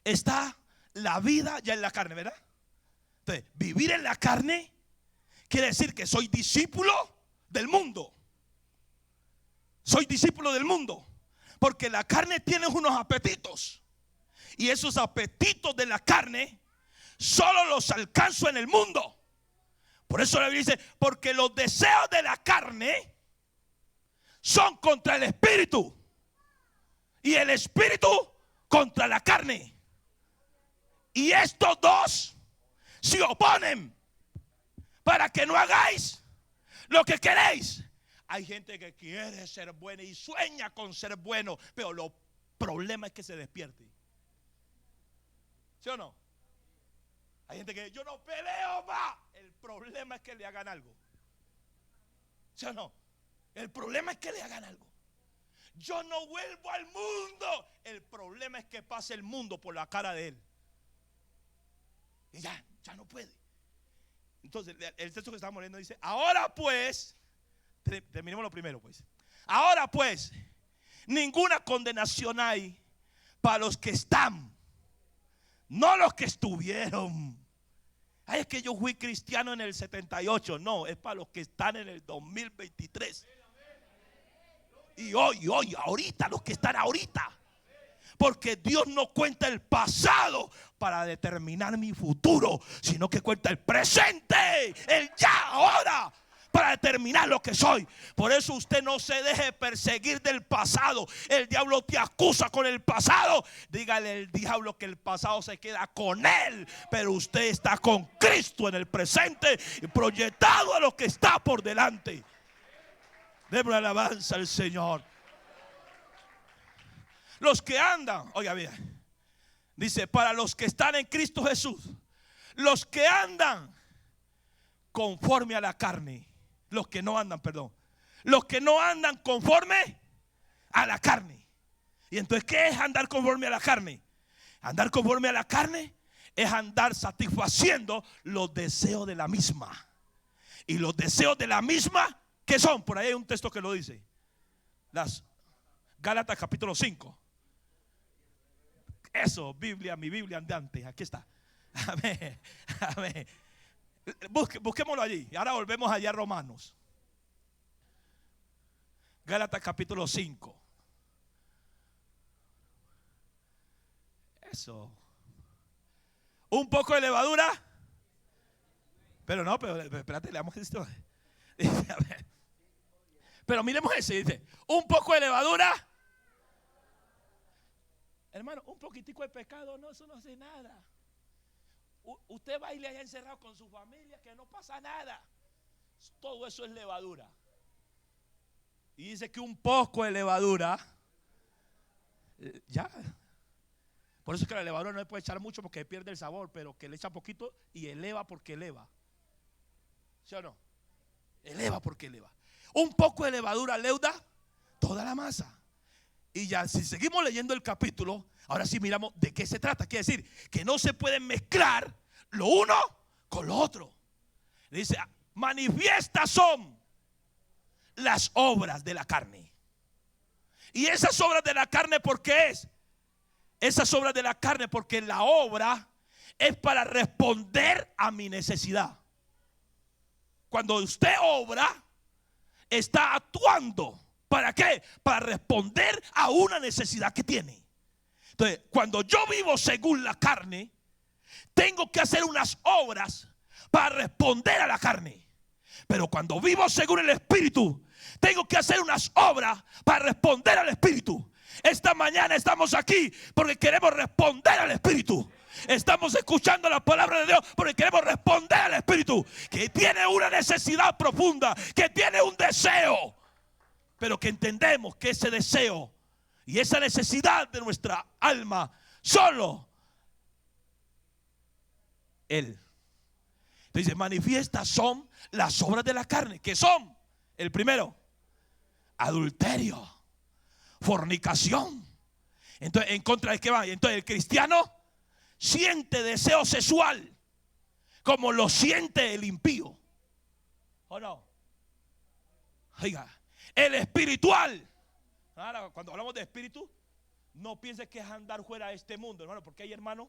está la vida ya en la carne, ¿verdad? Entonces, vivir en la carne quiere decir que soy discípulo del mundo. Soy discípulo del mundo. Porque la carne tiene unos apetitos. Y esos apetitos de la carne solo los alcanzo en el mundo. Por eso la Biblia dice, porque los deseos de la carne son contra el espíritu. Y el espíritu contra la carne. Y estos dos se oponen para que no hagáis lo que queréis. Hay gente que quiere ser buena y sueña con ser bueno, pero el problema es que se despierte. ¿Sí o no? Hay gente que yo no peleo más. El problema es que le hagan algo. ¿Sí o no? El problema es que le hagan algo. Yo no vuelvo al mundo. El problema es que pase el mundo por la cara de él. Y ya no puede. Entonces el texto que estamos leyendo dice, ahora pues, terminemos lo primero pues. Ahora pues, ninguna condenación hay para los que están, no los que estuvieron. Ay, es que yo fui cristiano en el 78. No, es para los que están en el 2023. Y hoy, ahorita, los que están ahorita. Porque Dios no cuenta el pasado para determinar mi futuro, sino que cuenta el presente, el ya, ahora, para determinar lo que soy. Por eso usted no se deje perseguir del pasado. El diablo te acusa con el pasado. Dígale al diablo que el pasado se queda con él, pero usted está con Cristo en el presente y proyectado a lo que está por delante. Démosle alabanza al Señor. Los que andan, oiga bien, dice, para los que están en Cristo Jesús, los que andan conforme a la carne. Los que no andan, perdón. Los que no andan conforme a la carne. Y entonces, ¿qué es andar conforme a la carne? Andar conforme a la carne es andar satisfaciendo los deseos de la misma. Y los deseos de la misma, ¿qué son? Por ahí hay un texto que lo dice. Las Gálatas capítulo 5. Eso, Biblia, mi Biblia andante. Aquí está. Amén. Amén. Busquémoslo allí. Y ahora volvemos allá a Romanos. Gálatas capítulo 5. Eso. Un poco de levadura. Pero no, pero espérate, leamos esto. Pero miremos ese, dice, un poco de levadura. Hermano, un poquitico de pecado, no, eso no hace nada. Usted va y le haya encerrado con su familia, que no pasa nada. Todo eso es levadura. Y dice que un poco de levadura, ya. Por eso es que la levadura no le puede echar mucho porque pierde el sabor, pero que le echa poquito y eleva porque eleva. ¿Sí o no? Eleva porque eleva. Un poco de levadura leuda toda la masa. Y ya, si seguimos leyendo el capítulo, ahora sí miramos de qué se trata. Quiere decir que no se pueden mezclar lo uno con lo otro. Dice, manifiestas son las obras de la carne. Y esas obras de la carne, ¿por qué es? Esas obras de la carne, porque la obra es para responder a mi necesidad. Cuando usted obra, está actuando. ¿Para qué? Para responder a una necesidad que tiene. Entonces, cuando yo vivo según la carne, tengo que hacer unas obras para responder a la carne. Pero cuando vivo según el Espíritu, tengo que hacer unas obras para responder al Espíritu. Esta mañana estamos aquí porque queremos responder al Espíritu. Estamos escuchando la palabra de Dios porque queremos responder al Espíritu, que tiene una necesidad profunda, que tiene un deseo, pero que entendemos que ese deseo y esa necesidad de nuestra alma solo Él. Entonces, manifiestas son las obras de la carne, que son, el primero, adulterio, fornicación. Entonces, ¿en contra de qué va? Entonces, el cristiano siente deseo sexual como lo siente el impío, ¿o no? Oiga, el espiritual. Ahora, cuando hablamos de espíritu, no pienses que es andar fuera de este mundo, hermano, porque hay hermanos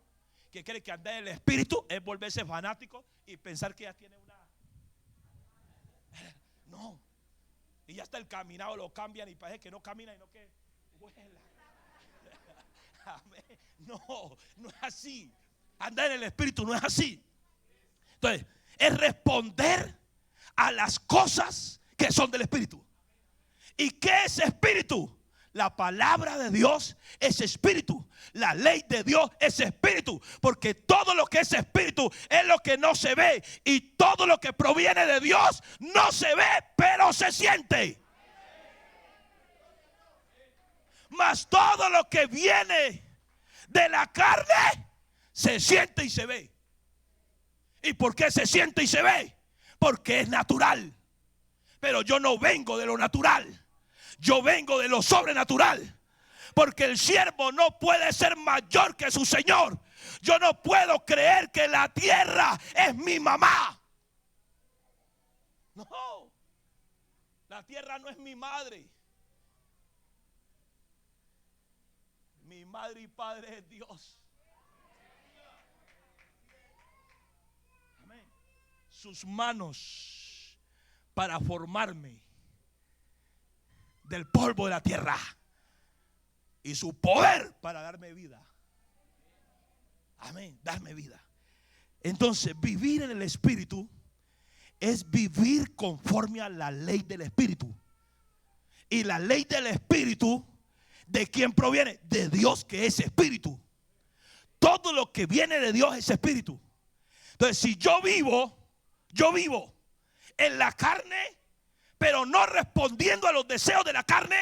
que creen que andar en el espíritu es volverse fanático y pensar que ya tiene una. No. Y ya está el caminado, lo cambian y parece que no camina, sino que vuela. Amén. No, no es así. Andar en el espíritu no es así. Entonces, es responder a las cosas que son del espíritu. ¿Y qué es espíritu? La palabra de Dios es espíritu. La ley de Dios es espíritu. Porque todo lo que es espíritu es lo que no se ve. Y todo lo que proviene de Dios no se ve, pero se siente. Mas todo lo que viene de la carne se siente y se ve. ¿Y por qué se siente y se ve? Porque es natural. Pero yo no vengo de lo natural. Yo vengo de lo sobrenatural. Porque el siervo no puede ser mayor que su Señor. Yo no puedo creer que la tierra es mi mamá. No. La tierra no es mi madre. Mi madre y padre es Dios. Amén. Sus manos para formarme del polvo de la tierra y su poder para darme vida. Amén, darme vida. Entonces, vivir en el Espíritu es vivir conforme a la ley del Espíritu. Y la ley del Espíritu, ¿de quién proviene? De Dios, que es Espíritu. Todo lo que viene de Dios es Espíritu. Entonces, si yo vivo en la carne, pero no respondiendo a los deseos de la carne,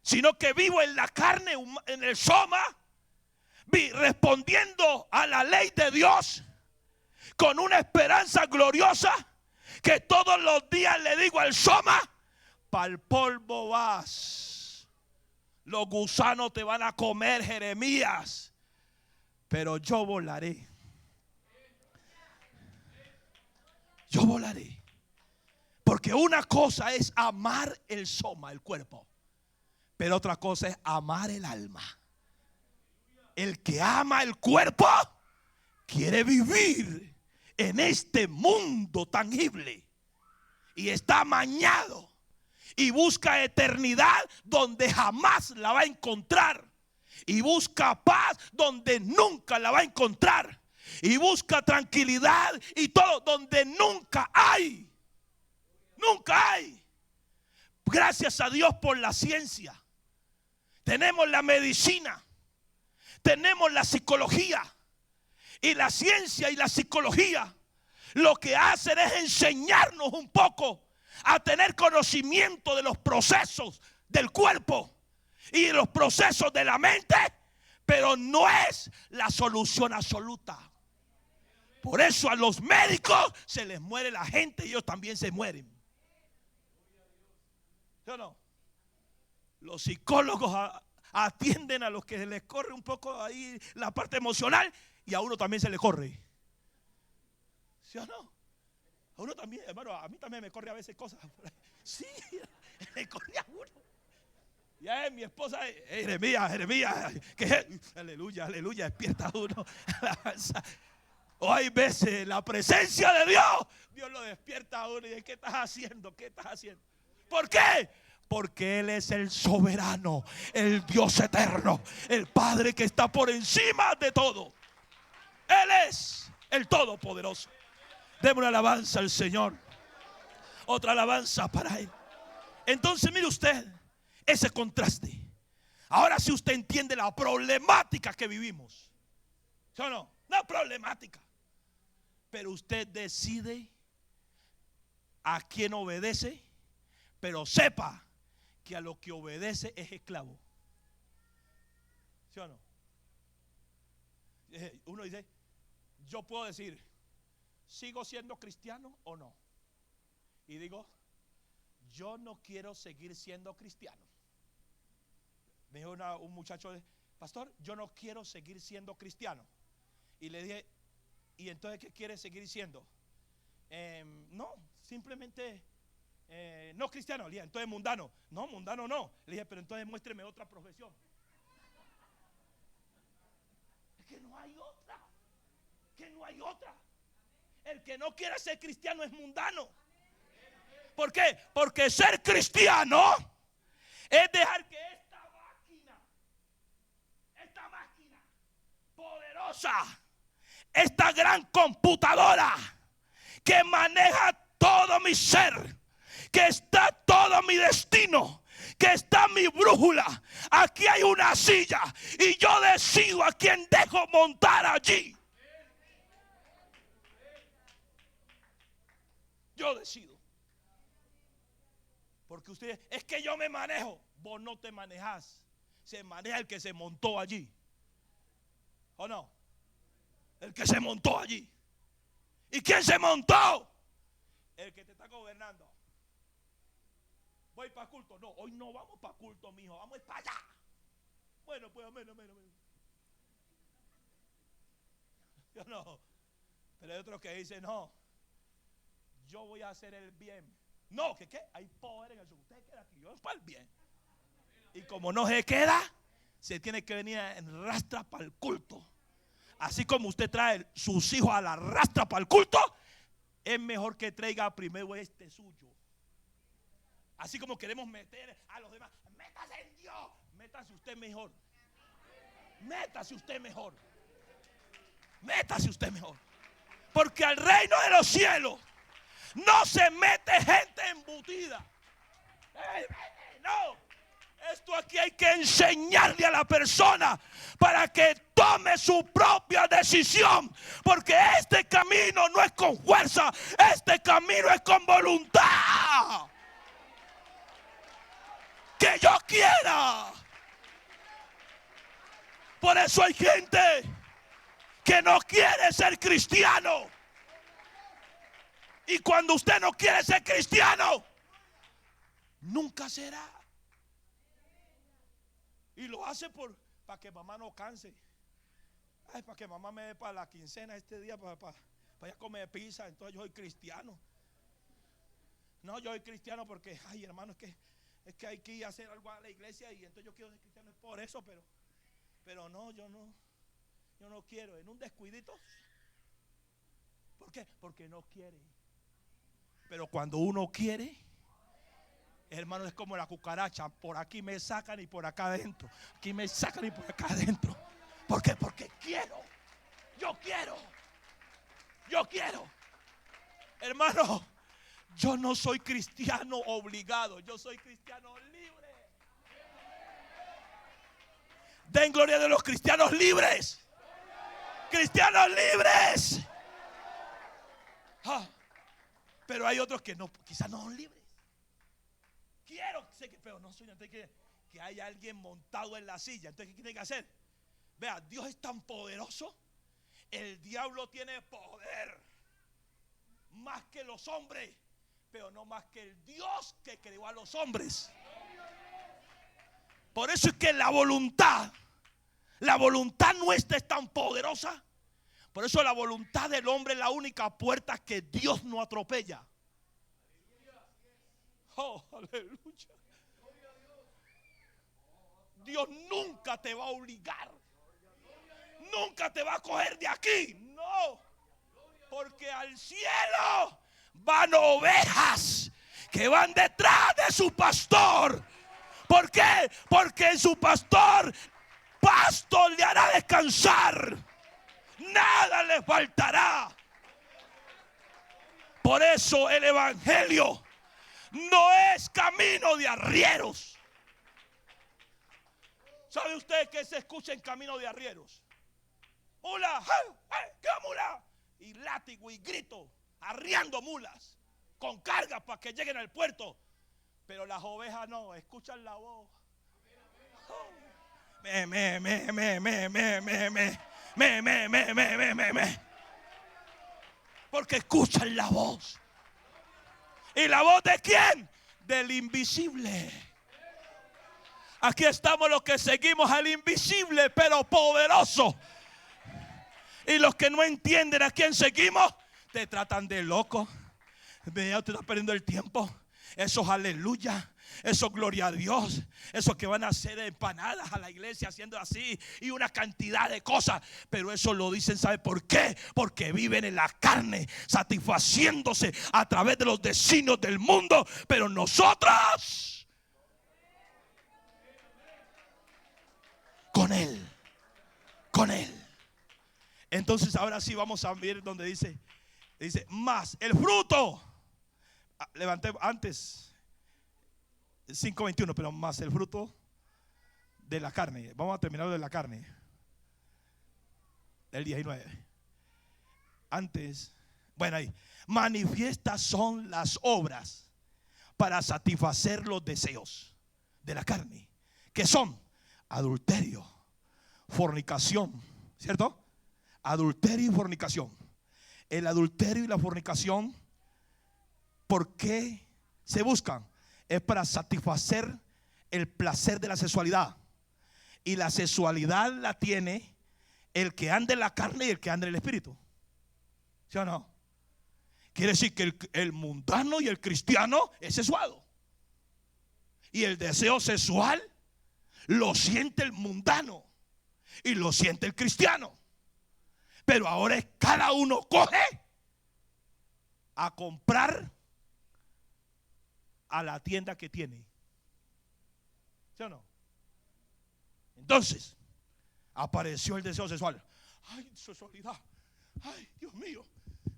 sino que vivo en la carne, en el soma, respondiendo a la ley de Dios, con una esperanza gloriosa, que todos los días le digo al soma: pa'l polvo vas, los gusanos te van a comer, Jeremías, pero yo volaré. Yo volaré. Porque una cosa es amar el soma, el cuerpo, pero otra cosa es amar el alma. El que ama el cuerpo quiere vivir en este mundo tangible y está amañado y busca eternidad donde jamás la va a encontrar, y busca paz donde nunca la va a encontrar, y busca tranquilidad y todo donde nunca hay. Nunca hay. Gracias a Dios por la ciencia. Tenemos la medicina, tenemos la psicología, y la ciencia y la psicología lo que hacen es enseñarnos un poco a tener conocimiento de los procesos del cuerpo y de los procesos de la mente, pero no es la solución absoluta. Por eso a los médicos se les muere la gente y ellos también se mueren. ¿Sí o no? Los psicólogos atienden a los que se les corre un poco ahí la parte emocional, y a uno también se le corre. ¿Sí o no? A uno también, hermano, a mí también me corre a veces cosas. Sí, me corre a uno. Ya mi esposa, Jeremías, que aleluya, aleluya, despierta a uno. O hay veces la presencia de Dios lo despierta a uno y dice: ¿qué estás haciendo? ¿Qué estás haciendo? ¿Por qué? Porque Él es el soberano, el Dios eterno, el Padre que está por encima de todo. Él es el Todopoderoso. Demos una alabanza al Señor. Otra alabanza para Él. Entonces mire usted ese contraste. Ahora si usted entiende la problemática que vivimos. ¿Sí o no? La problemática. Pero usted decide a quién obedece, pero sepa que a lo que obedece es esclavo. ¿Sí o no? Uno dice: yo puedo decir, ¿sigo siendo cristiano o no? Y digo: yo no quiero seguir siendo cristiano. Me dijo un muchacho: pastor, yo no quiero seguir siendo cristiano. Y le dije: ¿y entonces qué quiere seguir siendo? No, simplemente no cristiano. Le dije: entonces mundano. No, mundano no. Le dije: pero entonces muéstreme otra profesión. Es que no hay otra. Que no hay otra. El que no quiere ser cristiano es mundano. ¿Por qué? Porque ser cristiano es dejar que esta máquina poderosa, esta gran computadora que maneja todo mi ser, que está todo mi destino, que está mi brújula. Aquí hay una silla y yo decido a quién dejo montar allí. Yo decido. Porque usted, es que yo me manejo. Vos no te manejas. Se maneja el que se montó allí. ¿O no? El que se montó allí. ¿Y quién se montó? El que te está gobernando. Voy para culto. No, hoy no vamos para culto, mijo. Vamos para allá. Bueno, pues amén. Yo no. Pero hay otros que dicen: no, yo voy a hacer el bien. No, ¿qué? Hay poder en el sur. Usted queda aquí, yo es para el bien. Y como no se queda, se tiene que venir en rastra para el culto. Así como usted trae sus hijos a la rastra para el culto, es mejor que traiga primero este suyo. Así como queremos meter a los demás, métase en Dios, métase usted mejor. Métase usted mejor. Métase usted mejor. Porque al reino de los cielos no se mete gente embutida. No. Esto aquí hay que enseñarle a la persona para que tome su propia decisión. Porque este camino no es con fuerza, este camino es con voluntad. Que yo quiera. Por eso hay gente que no quiere ser cristiano. Y cuando usted no quiere ser cristiano, nunca será. Y lo hace para que mamá no canse. Ay, para que mamá me dé para la quincena este día para ir a comer pizza. Entonces yo soy cristiano. No, yo soy cristiano porque, ay, hermano, es que hay que ir a hacer algo a la iglesia. Y entonces yo quiero ser cristiano es por eso. Pero no, yo no quiero. En un descuidito. ¿Por qué? Porque no quiere. Pero cuando uno quiere, hermano, es como la cucaracha. Por aquí me sacan y por acá adentro. Aquí me sacan y por acá adentro. ¿Por qué? Porque quiero. Yo quiero. Hermano, yo no soy cristiano obligado. Yo soy cristiano libre. Den gloria de los cristianos libres. Cristianos libres. Pero hay otros que no, quizás no son libres. Quiero, pero no soy. Entonces que hay alguien montado en la silla. Entonces, ¿qué tiene que hacer? Vea, Dios es tan poderoso. El diablo tiene poder más que los hombres, pero no más que el Dios que creó a los hombres. Por eso es que la voluntad nuestra es tan poderosa. Por eso la voluntad del hombre es la única puerta que Dios no atropella. Oh, aleluya. Dios nunca te va a obligar. Nunca te va a coger de aquí. No. Porque al cielo van ovejas que van detrás de su pastor. ¿Por qué? Porque su pastor pasto le hará descansar. Nada le faltará. Por eso el evangelio no es camino de arrieros. ¿Sabe usted que se escucha en camino de arrieros? Mula, ¿qué mula? Y látigo y grito, arriando mulas con cargas para que lleguen al puerto. Pero las ovejas no, escuchan la voz. Porque escuchan la voz. ¿Y la voz de quién? Del invisible. Aquí estamos los que seguimos al invisible pero poderoso. Y los que no entienden a quién seguimos, te tratan de loco. Vea, usted está perdiendo el tiempo. Eso es aleluya. Eso gloria a Dios. Eso que van a hacer empanadas a la iglesia haciendo así y una cantidad de cosas. Pero eso lo dicen, ¿sabe por qué? Porque viven en la carne, satisfaciéndose a través de los designios del mundo. Pero nosotros con Él. Entonces ahora sí vamos a ver donde dice más el fruto. Levanté antes 5:21, pero más el fruto de la carne. Vamos a terminar de la carne. El 19. Antes, bueno, ahí. Manifiestas son las obras para satisfacer los deseos de la carne, que son adulterio, fornicación, ¿cierto? Adulterio y fornicación. El adulterio y la fornicación, ¿por qué se buscan? Es para satisfacer el placer de la sexualidad. Y la sexualidad la tiene el que anda en la carne y el que anda en el espíritu. ¿Sí o no? Quiere decir que el mundano y el cristiano es sexuado. Y el deseo sexual lo siente el mundano y lo siente el cristiano. Pero ahora es cada uno coge a comprar a la tienda que tiene. ¿Sí o no? Entonces apareció el deseo sexual. Ay, sexualidad. Ay, Dios mío.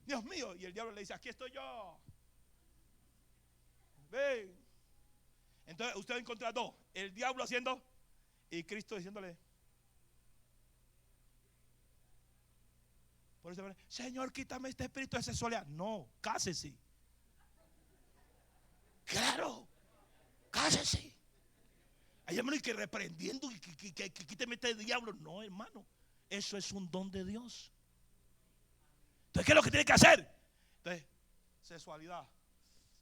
Dios mío. Y el diablo le dice, aquí estoy yo. Ven. Entonces usted va a encontrar dos. El diablo haciendo y Cristo diciéndole. Por eso, Señor, quítame este espíritu de sexualidad. No, cásese. Claro, cásese. Hay hermano que reprendiendo y que quíteme este diablo. No, hermano, eso es un don de Dios. Entonces, ¿qué es lo que tiene que hacer? Entonces, Sexualidad.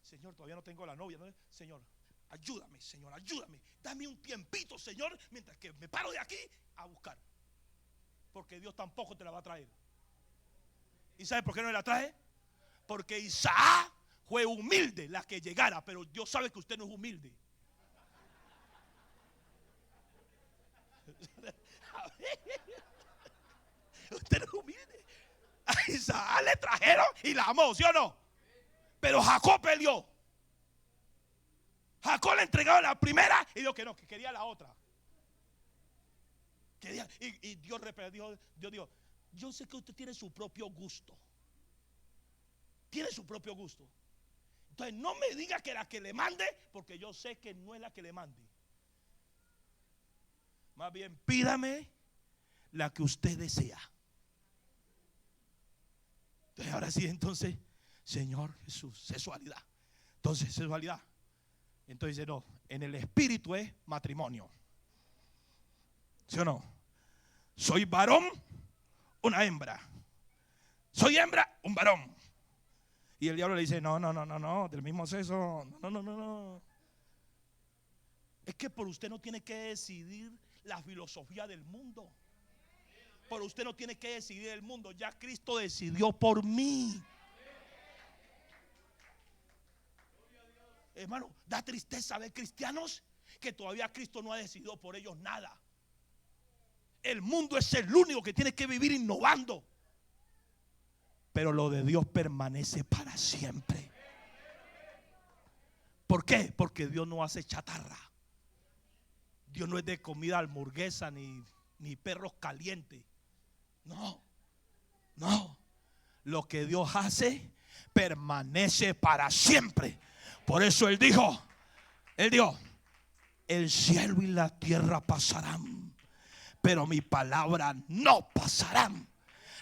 Señor, todavía no tengo la novia, ¿no? Señor, ayúdame, Señor, ayúdame. Dame un tiempito, Señor, mientras que me paro de aquí a buscar. Porque Dios tampoco te la va a traer. ¿Y sabe por qué no la trae? Porque Isaac fue humilde la que llegara, pero Dios sabe que usted no es humilde. Usted no es humilde. A Isaac le trajeron y la amó, ¿sí o no? Pero Jacob peleó. Jacob le entregaba la primera y dijo que no, que quería la otra. Y Dios dijo, yo sé que usted tiene su propio gusto. Tiene su propio gusto. Entonces no me diga que la que le mande, porque yo sé que no es la que le mande. Más bien pídame la que usted desea. Entonces ahora sí, entonces, Señor Jesús, sexualidad. Entonces, sexualidad. Entonces dice, no, en el espíritu es matrimonio. ¿Sí o no? Soy varón, una hembra. Soy hembra, un varón. Y el diablo le dice, no, del mismo sexo, no. Es que por usted no tiene que decidir la filosofía del mundo. Por usted no tiene que decidir el mundo. Ya Cristo decidió por mí. Hermano, da tristeza ver cristianos que todavía Cristo no ha decidido por ellos nada. El mundo es el único que tiene que vivir innovando. Pero lo de Dios permanece para siempre. ¿Por qué? Porque Dios no hace chatarra. Dios no es de comida hamburguesa ni perros calientes. No. Lo que Dios hace permanece para siempre. Por eso Él dijo, el cielo y la tierra pasarán, pero mi palabra no pasarán.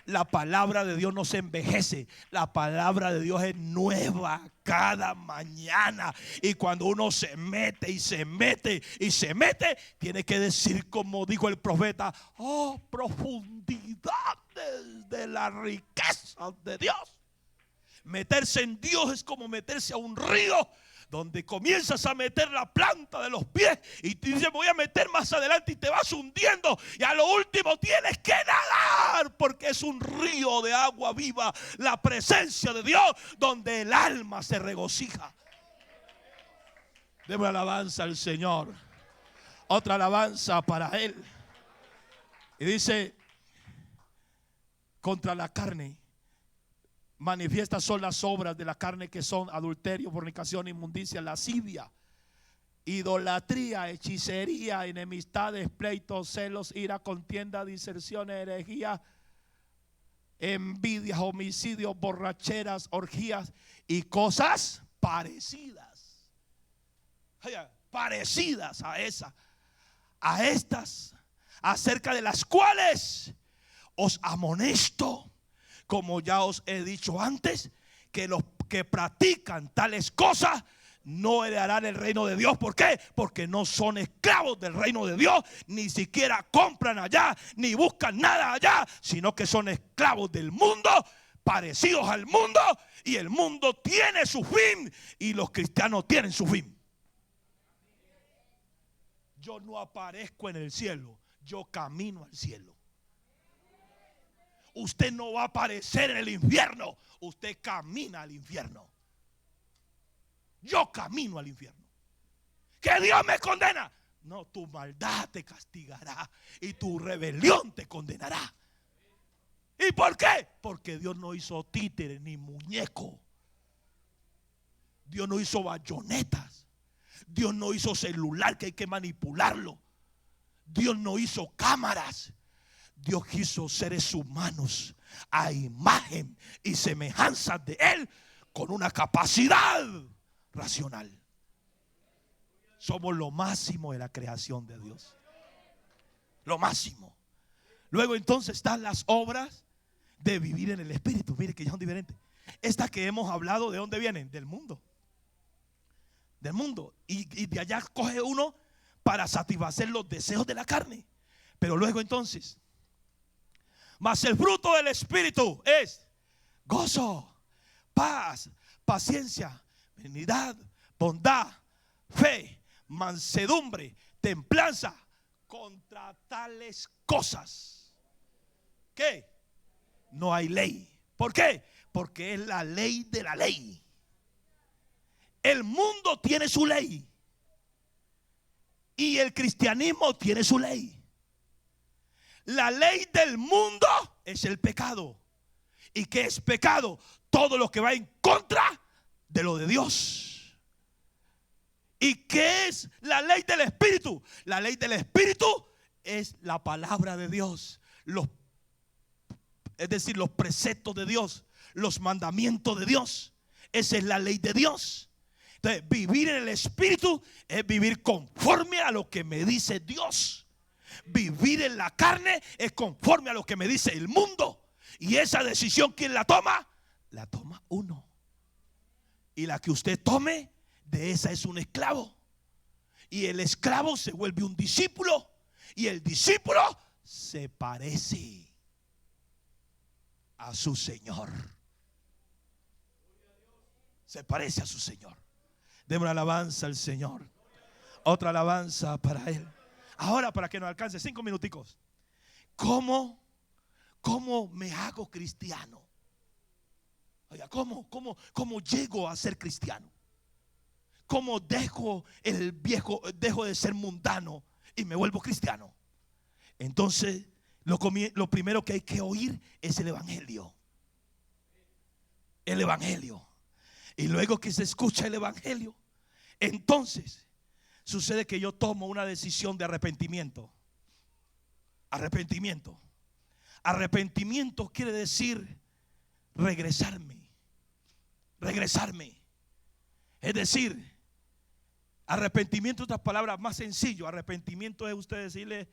La palabra de Dios no se envejece. La palabra de Dios es nueva cada mañana. Y cuando uno se mete, tiene que decir como dijo el profeta: oh, profundidades de la riqueza de Dios. Meterse en Dios es como meterse a un río donde comienzas a meter la planta de los pies y te dice, voy a meter más adelante, y te vas hundiendo, y a lo último tienes que nadar, porque es un río de agua viva, la presencia de Dios, donde el alma se regocija. Demos alabanza al Señor. Otra alabanza para Él. Y dice, contra la carne manifiestas son las obras de la carne, que son adulterio, fornicación, inmundicia, lascivia, idolatría, hechicería, enemistades, pleitos, celos, ira, contienda, disensiones, herejía, envidias, homicidios, borracheras, orgías y cosas parecidas. Parecidas a estas, acerca de las cuales os amonesto, como ya os he dicho antes, que los que practican tales cosas no heredarán el reino de Dios. ¿Por qué? Porque no son esclavos del reino de Dios, ni siquiera compran allá, ni buscan nada allá, sino que son esclavos del mundo, parecidos al mundo, y el mundo tiene su fin y los cristianos tienen su fin. Yo no aparezco en el cielo, yo camino al cielo. Usted no va a aparecer en el infierno, usted camina al infierno. Yo camino al infierno. ¿Que Dios me condena? No, tu maldad te castigará y tu rebelión te condenará. ¿Y por qué? Porque Dios no hizo títere ni muñeco. Dios no hizo bayonetas. Dios no hizo celular que hay que manipularlo. Dios no hizo cámaras. Dios quiso seres humanos a imagen y semejanza de Él, con una capacidad racional. Somos lo máximo de la creación de Dios. Lo máximo. Luego entonces están las obras de vivir en el Espíritu. Mire que ya son diferentes. Estas que hemos hablado, ¿de dónde vienen? Del mundo. Del mundo. Y de allá coge uno para satisfacer los deseos de la carne. Pero luego entonces, mas el fruto del Espíritu es gozo, paz, paciencia, benignidad, bondad, fe, mansedumbre, templanza. Contra tales cosas, ¿qué? No hay ley. ¿Por qué? Porque es la ley de la ley. El mundo tiene su ley y el cristianismo tiene su ley. La ley del mundo es el pecado. ¿Y qué es pecado? Todo lo que va en contra de lo de Dios. ¿Y qué es la ley del Espíritu? La ley del Espíritu es la palabra de Dios, es decir, los preceptos de Dios, los mandamientos de Dios. Esa es la ley de Dios. Entonces, vivir en el Espíritu es vivir conforme a lo que me dice Dios. Vivir en la carne es conforme a lo que me dice el mundo. Y esa decisión, ¿quién la toma? La toma uno. Y la que usted tome, de esa es un esclavo. Y el esclavo se vuelve un discípulo. Y el discípulo se parece a su Señor. Se parece a su Señor. Demos una alabanza al Señor. Otra alabanza para Él. Ahora, para que nos alcance 5 minuticos. ¿Cómo me hago cristiano? Oiga, ¿cómo llego a ser cristiano? ¿Cómo dejo de ser mundano y me vuelvo cristiano? Entonces, lo primero que hay que oír es el Evangelio. El Evangelio. Y luego que se escucha el Evangelio, entonces sucede que yo tomo una decisión de arrepentimiento. Arrepentimiento. Arrepentimiento quiere decir regresarme. Regresarme. Es decir, arrepentimiento, otras palabras más sencillo. Arrepentimiento es usted decirle: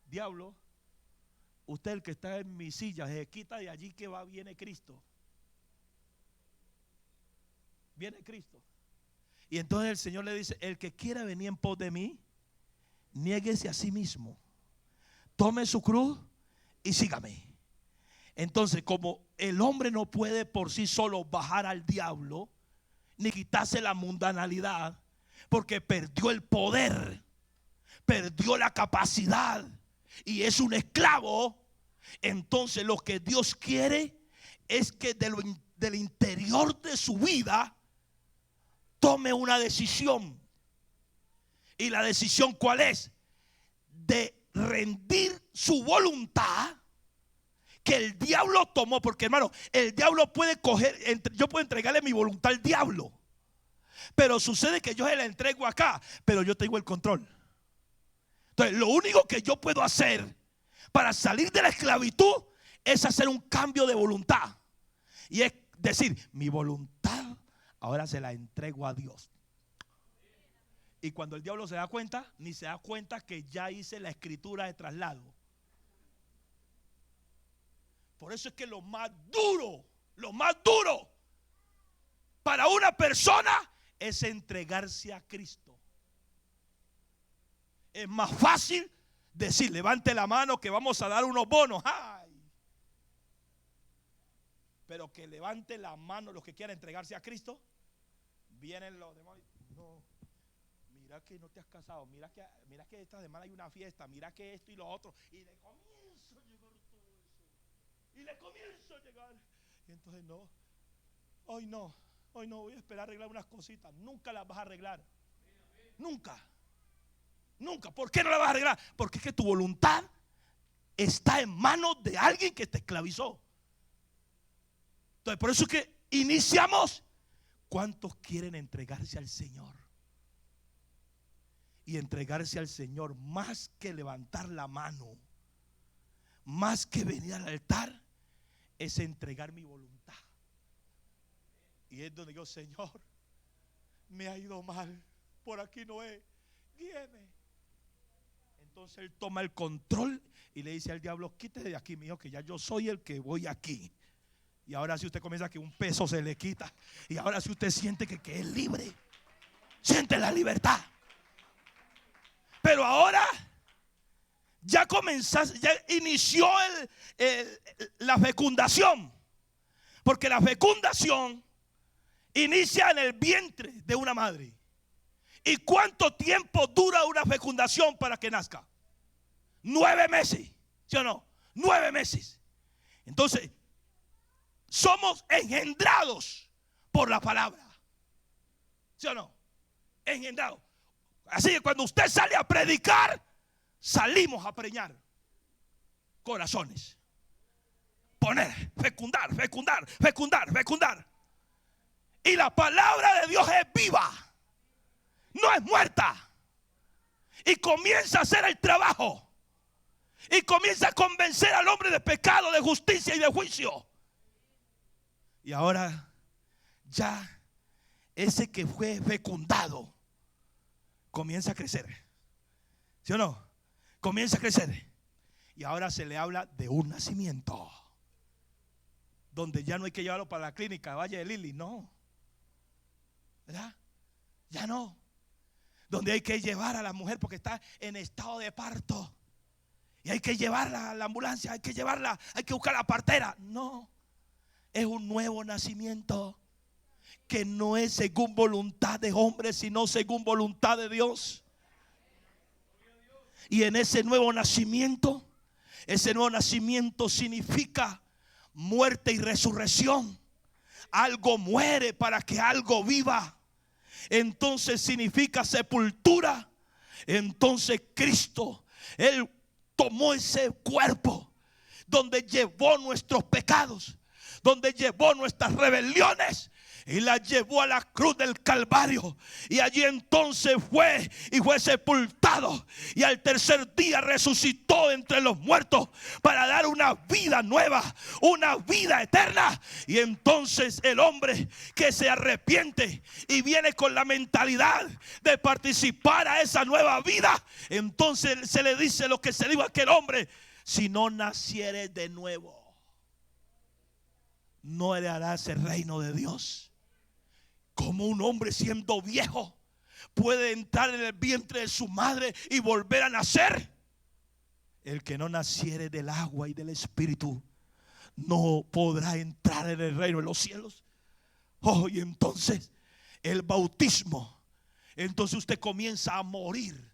diablo, usted, el que está en mi silla, se quita de allí, que viene Cristo. Viene Cristo. Y entonces el Señor le dice: el que quiera venir en pos de mí, niéguese a sí mismo, tome su cruz y sígame. Entonces, como el hombre no puede por sí solo bajar al diablo, ni quitarse la mundanalidad, porque perdió el poder, perdió la capacidad y es un esclavo. Entonces lo que Dios quiere es que del interior de su vida tome una decisión. ¿Y la decisión cuál es? De rendir su voluntad, que el diablo tomó. Porque, hermano, el diablo puede yo puedo entregarle mi voluntad al diablo, pero sucede que yo se la entrego acá, pero yo tengo el control. Entonces, lo único que yo puedo hacer para salir de la esclavitud es hacer un cambio de voluntad. Y es decir, mi voluntad ahora se la entrego a Dios. Y cuando el diablo se da cuenta, ni se da cuenta que ya hice la escritura de traslado. Por eso es que lo más duro para una persona es entregarse a Cristo. Es más fácil decir: levante la mano que vamos a dar unos bonos. ¡Ay! Pero que levante la mano los que quieran entregarse a Cristo, vienen los demás. No, mira que no te has casado, mira que esta semana hay una fiesta, mira que esto y lo otro. Y le comienzo a llegar todo eso. Y le comienzo a llegar. Y entonces hoy no voy a esperar a arreglar unas cositas. Nunca las vas a arreglar. Nunca. ¿Por qué no las vas a arreglar? Porque es que tu voluntad está en manos de alguien que te esclavizó. Entonces, por eso es que iniciamos. ¿Cuántos quieren entregarse al Señor? Y entregarse al Señor, más que levantar la mano, más que venir al altar, es entregar mi voluntad. Y es donde yo: Señor, me ha ido mal, por aquí no es, guíeme. Entonces Él toma el control y le dice al diablo: quítese de aquí, mío, que ya yo soy el que voy aquí. Y ahora si usted comienza, que un peso se le quita. Y ahora si usted siente que es libre, siente la libertad. Pero ahora ya inició la fecundación. Porque la fecundación inicia en el vientre de una madre. ¿Y cuánto tiempo dura una fecundación para que nazca? 9 meses, ¿sí o no? 9 meses. Entonces, somos engendrados por la palabra, ¿sí o no? Engendrados. Así que cuando usted sale a predicar, salimos a preñar corazones. Poner, fecundar, fecundar, fecundar, fecundar. Y la palabra de Dios es viva, no es muerta. Y comienza a hacer el trabajo. Y comienza a convencer al hombre de pecado, de justicia y de juicio. Y ahora ya ese que fue fecundado comienza a crecer, ¿sí o no? Comienza a crecer. Y ahora se le habla de un nacimiento, donde ya no hay que llevarlo para la clínica Valle de Lili, no, ¿verdad? Ya no. Donde hay que llevar a la mujer porque está en estado de parto y hay que llevarla a la ambulancia, hay que llevarla, hay que buscar a la partera. No, es un nuevo nacimiento que no es según voluntad de hombre, sino según voluntad de Dios. Y en ese nuevo nacimiento significa muerte y resurrección. Algo muere para que algo viva. Entonces significa sepultura. Entonces Cristo, Él tomó ese cuerpo donde llevó nuestros pecados, donde llevó nuestras rebeliones, y la llevó a la cruz del Calvario. Y allí entonces fue sepultado. Y al tercer día resucitó entre los muertos para dar una vida nueva, una vida eterna. Y entonces el hombre que se arrepiente y viene con la mentalidad de participar a esa nueva vida, entonces se le dice lo que se dijo a aquel hombre: si no naciere de nuevo, no heredarás el reino de Dios. Como un hombre siendo viejo puede entrar en el vientre de su madre y volver a nacer, el que no naciere del agua y del espíritu no podrá entrar en el reino de los cielos. Oh, y entonces el bautismo, entonces usted comienza a morir.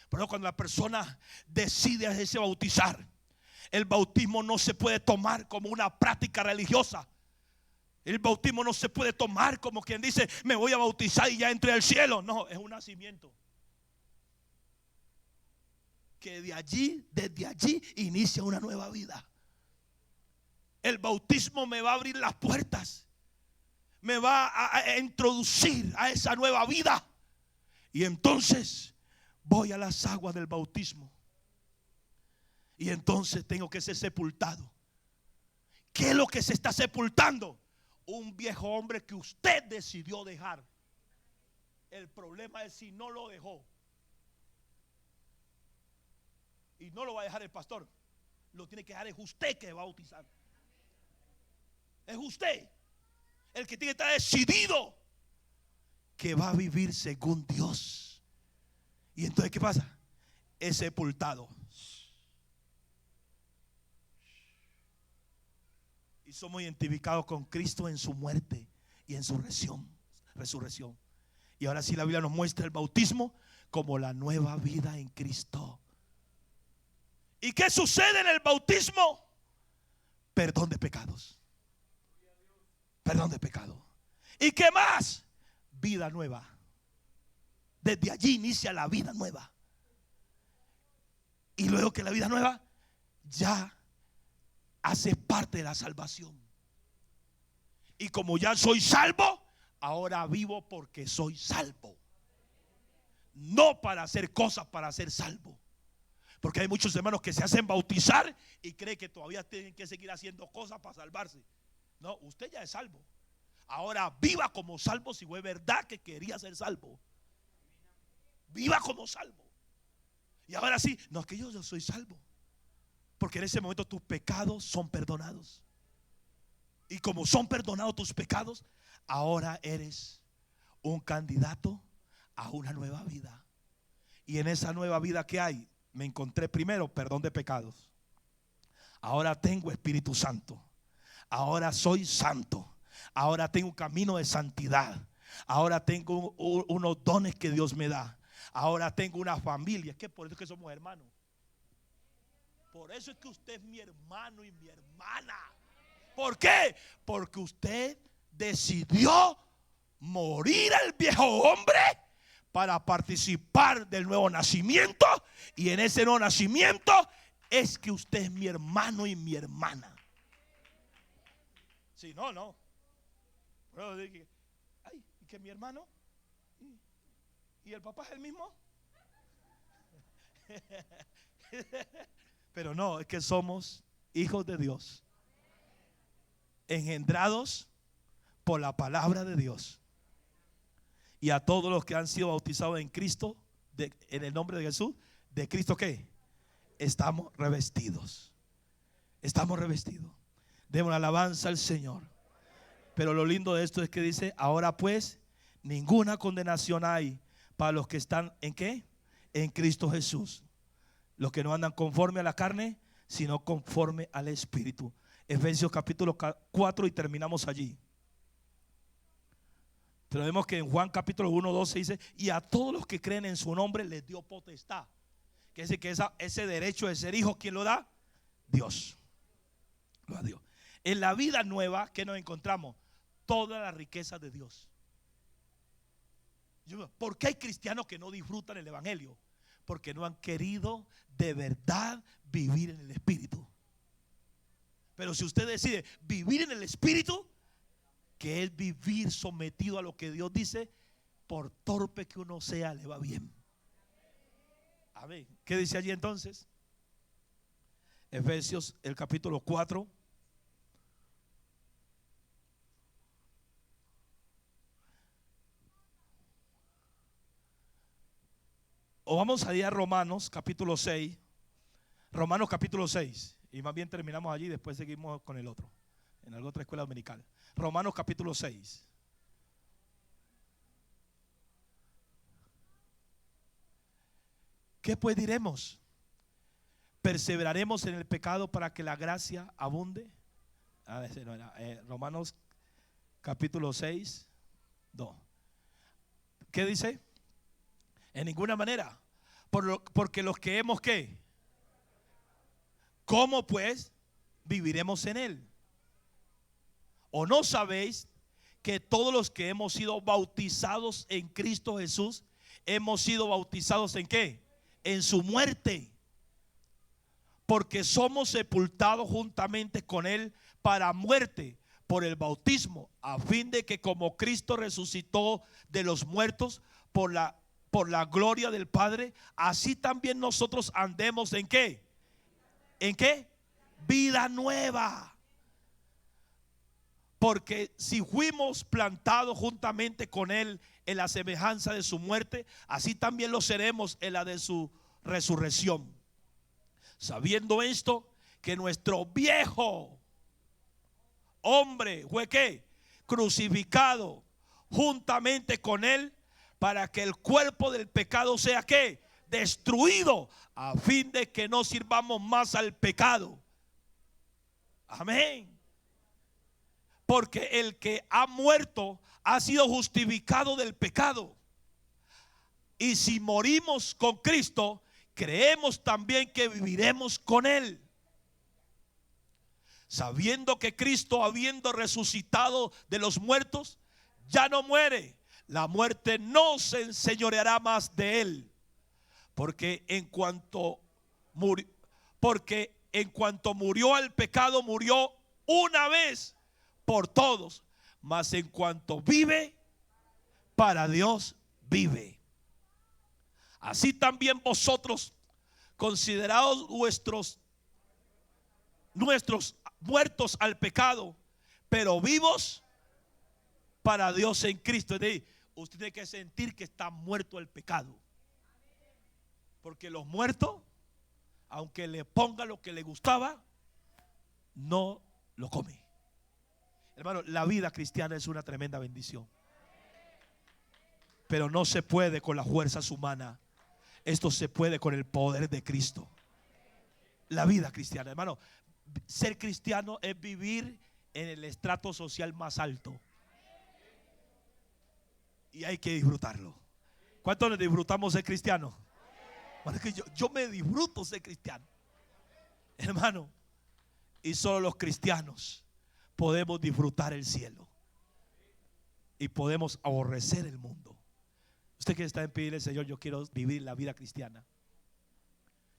Pero cuando la persona decide hacerse bautizar, el bautismo no se puede tomar como una práctica religiosa. El bautismo no se puede tomar como quien dice: me voy a bautizar y ya entré al cielo. No, es un nacimiento que desde allí inicia una nueva vida. El bautismo me va a abrir las puertas, me va a introducir a esa nueva vida. Y entonces voy a las aguas del bautismo. Y entonces tengo que ser sepultado. ¿Qué es lo que se está sepultando? Un viejo hombre que usted decidió dejar. El problema es si no lo dejó. Y no lo va a dejar el pastor. Lo tiene que dejar es usted que va a bautizar. Es usted el que tiene que estar decidido que va a vivir según Dios. Y entonces ¿qué pasa? Es sepultado. Y somos identificados con Cristo en su muerte y en su resurrección. Y ahora sí la Biblia nos muestra el bautismo como la nueva vida en Cristo. ¿Y qué sucede en el bautismo? Perdón de pecados. Perdón de pecado. ¿Y qué más? Vida nueva. Desde allí inicia la vida nueva. Y luego que la vida nueva ya hace parte de la salvación. Y como ya soy salvo, ahora vivo porque soy salvo. No para hacer cosas para ser salvo. Porque hay muchos hermanos que se hacen bautizar y creen que todavía tienen que seguir haciendo cosas para salvarse. No, usted ya es salvo. Ahora viva como salvo si fue verdad que quería ser salvo. Viva como salvo. Y ahora sí, no, es que yo soy salvo. Porque en ese momento tus pecados son perdonados. Y como son perdonados tus pecados, ahora eres un candidato a una nueva vida. Y en esa nueva vida que hay, me encontré primero perdón de pecados. Ahora tengo Espíritu Santo. Ahora soy santo. Ahora tengo un camino de santidad. Ahora tengo unos dones que Dios me da. Ahora tengo una familia. Es que por eso es que somos hermanos. Por eso es que usted es mi hermano y mi hermana. ¿Por qué? Porque usted decidió morir al viejo hombre para participar del nuevo nacimiento. Y en ese nuevo nacimiento es que usted es mi hermano y mi hermana. Si no, no. Ay, ¿y que mi hermano? ¿Y el papá es el mismo? Pero no, es que somos hijos de Dios, engendrados por la palabra de Dios. Y a todos los que han sido bautizados en Cristo, en el nombre de Jesús, ¿de Cristo qué? Estamos revestidos. Estamos revestidos. Demos alabanza al Señor. Pero lo lindo de esto es que dice: ahora pues, ninguna condenación hay para los que están ¿en qué? En Cristo Jesús. Los que no andan conforme a la carne, sino conforme al Espíritu. Efesios capítulo 4 y terminamos allí. Pero vemos que en Juan capítulo 1, 12 dice: y a todos los que creen en su nombre les dio potestad. Quiere decir que ese derecho de ser hijo, ¿quién lo da? Dios. Lo da Dios. En la vida nueva que nos encontramos, toda la riqueza de Dios. ¿Por qué hay cristianos que no disfrutan el evangelio? Porque no han querido de verdad vivir en el Espíritu. Pero si usted decide vivir en el Espíritu, que es vivir sometido a lo que Dios dice, por torpe que uno sea, le va bien. Amén. ¿Qué dice allí entonces? Efesios el capítulo 4. O vamos a ir a Romanos capítulo 6. Romanos capítulo 6. Y más bien terminamos allí, después seguimos con el otro, en la otra escuela dominical. Romanos capítulo 6. ¿Qué pues diremos? ¿Perseveraremos en el pecado para que la gracia abunde? Ese no era. Romanos capítulo 6, 2. ¿Qué dice? En ninguna manera. Porque los que hemos ¿qué? ¿Cómo pues viviremos en él? ¿O no sabéis que todos los que hemos sido bautizados en Cristo Jesús, hemos sido bautizados en qué? En su muerte. Porque somos sepultados juntamente con él para muerte por el bautismo, a fin de que como Cristo resucitó de los muertos por la gloria del Padre, así también nosotros andemos ¿en qué? ¿En qué? Vida nueva. Porque si fuimos plantados juntamente con él en la semejanza de su muerte, así también lo seremos en la de su resurrección. Sabiendo esto, que nuestro viejo hombre fue ¿qué? Crucificado juntamente con él, para que el cuerpo del pecado sea ¿qué? Destruido, a fin de que no sirvamos más al pecado. Amén. Porque el que ha muerto ha sido justificado del pecado. Y si morimos con Cristo, creemos también que viviremos con él. Sabiendo que Cristo, habiendo resucitado de los muertos, ya no muere. La muerte no se enseñoreará más de él. Porque en cuanto murió al pecado, murió una vez por todos. Mas en cuanto vive, para Dios vive. Así también vosotros, considerados nuestros muertos al pecado, pero vivos para Dios en Cristo. Es decir, usted tiene que sentir que está muerto el pecado. Porque los muertos, aunque le ponga lo que le gustaba, no lo come. Hermano, la vida cristiana es una tremenda bendición. Pero no se puede con las fuerzas humanas. Esto se puede con el poder de Cristo. La vida cristiana, hermano, ser cristiano es vivir en el estrato social más alto. Y hay que disfrutarlo. ¿Cuántos nos disfrutamos ser cristianos? Bueno, es que yo me disfruto ser cristiano, hermano. Y solo los cristianos podemos disfrutar el cielo y podemos aborrecer el mundo. Usted que está en pedirle, Señor, yo quiero vivir la vida cristiana.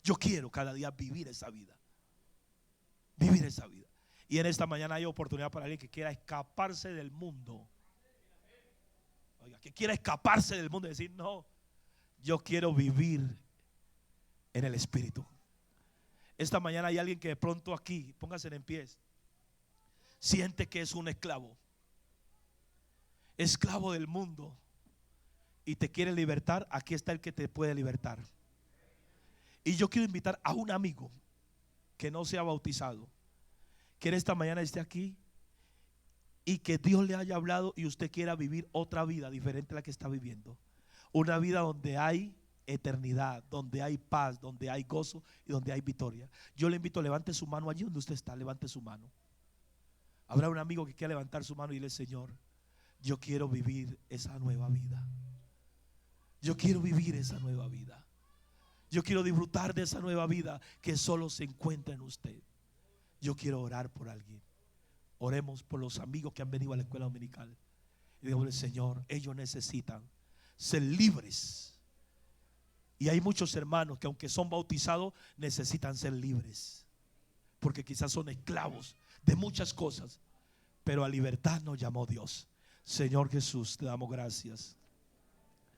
Yo quiero cada día vivir esa vida. Vivir esa vida. Y en esta mañana hay oportunidad para alguien que quiera escaparse del mundo. Oiga, que quiera escaparse del mundo y decir, no, yo quiero vivir en el Espíritu. Esta mañana hay alguien que de pronto aquí, póngase en pie, siente que es un esclavo. Esclavo del mundo. Y te quiere libertar. Aquí está el que te puede libertar. Y yo quiero invitar a un amigo que no sea bautizado, que en esta mañana esté aquí y que Dios le haya hablado y usted quiera vivir otra vida diferente a la que está viviendo. Una vida donde hay eternidad, donde hay paz, donde hay gozo y donde hay victoria. Yo le invito, levante su mano allí donde usted está, levante su mano. Habrá un amigo que quiera levantar su mano y dile, Señor, yo quiero vivir esa nueva vida. Yo quiero vivir esa nueva vida. Yo quiero disfrutar de esa nueva vida que solo se encuentra en usted. Yo quiero orar por alguien. Oremos por los amigos que han venido a la escuela dominical. Y digámosle, Señor, ellos necesitan ser libres. Y hay muchos hermanos que aunque son bautizados, necesitan ser libres. Porque quizás son esclavos de muchas cosas. Pero a libertad nos llamó Dios. Señor Jesús, te damos gracias.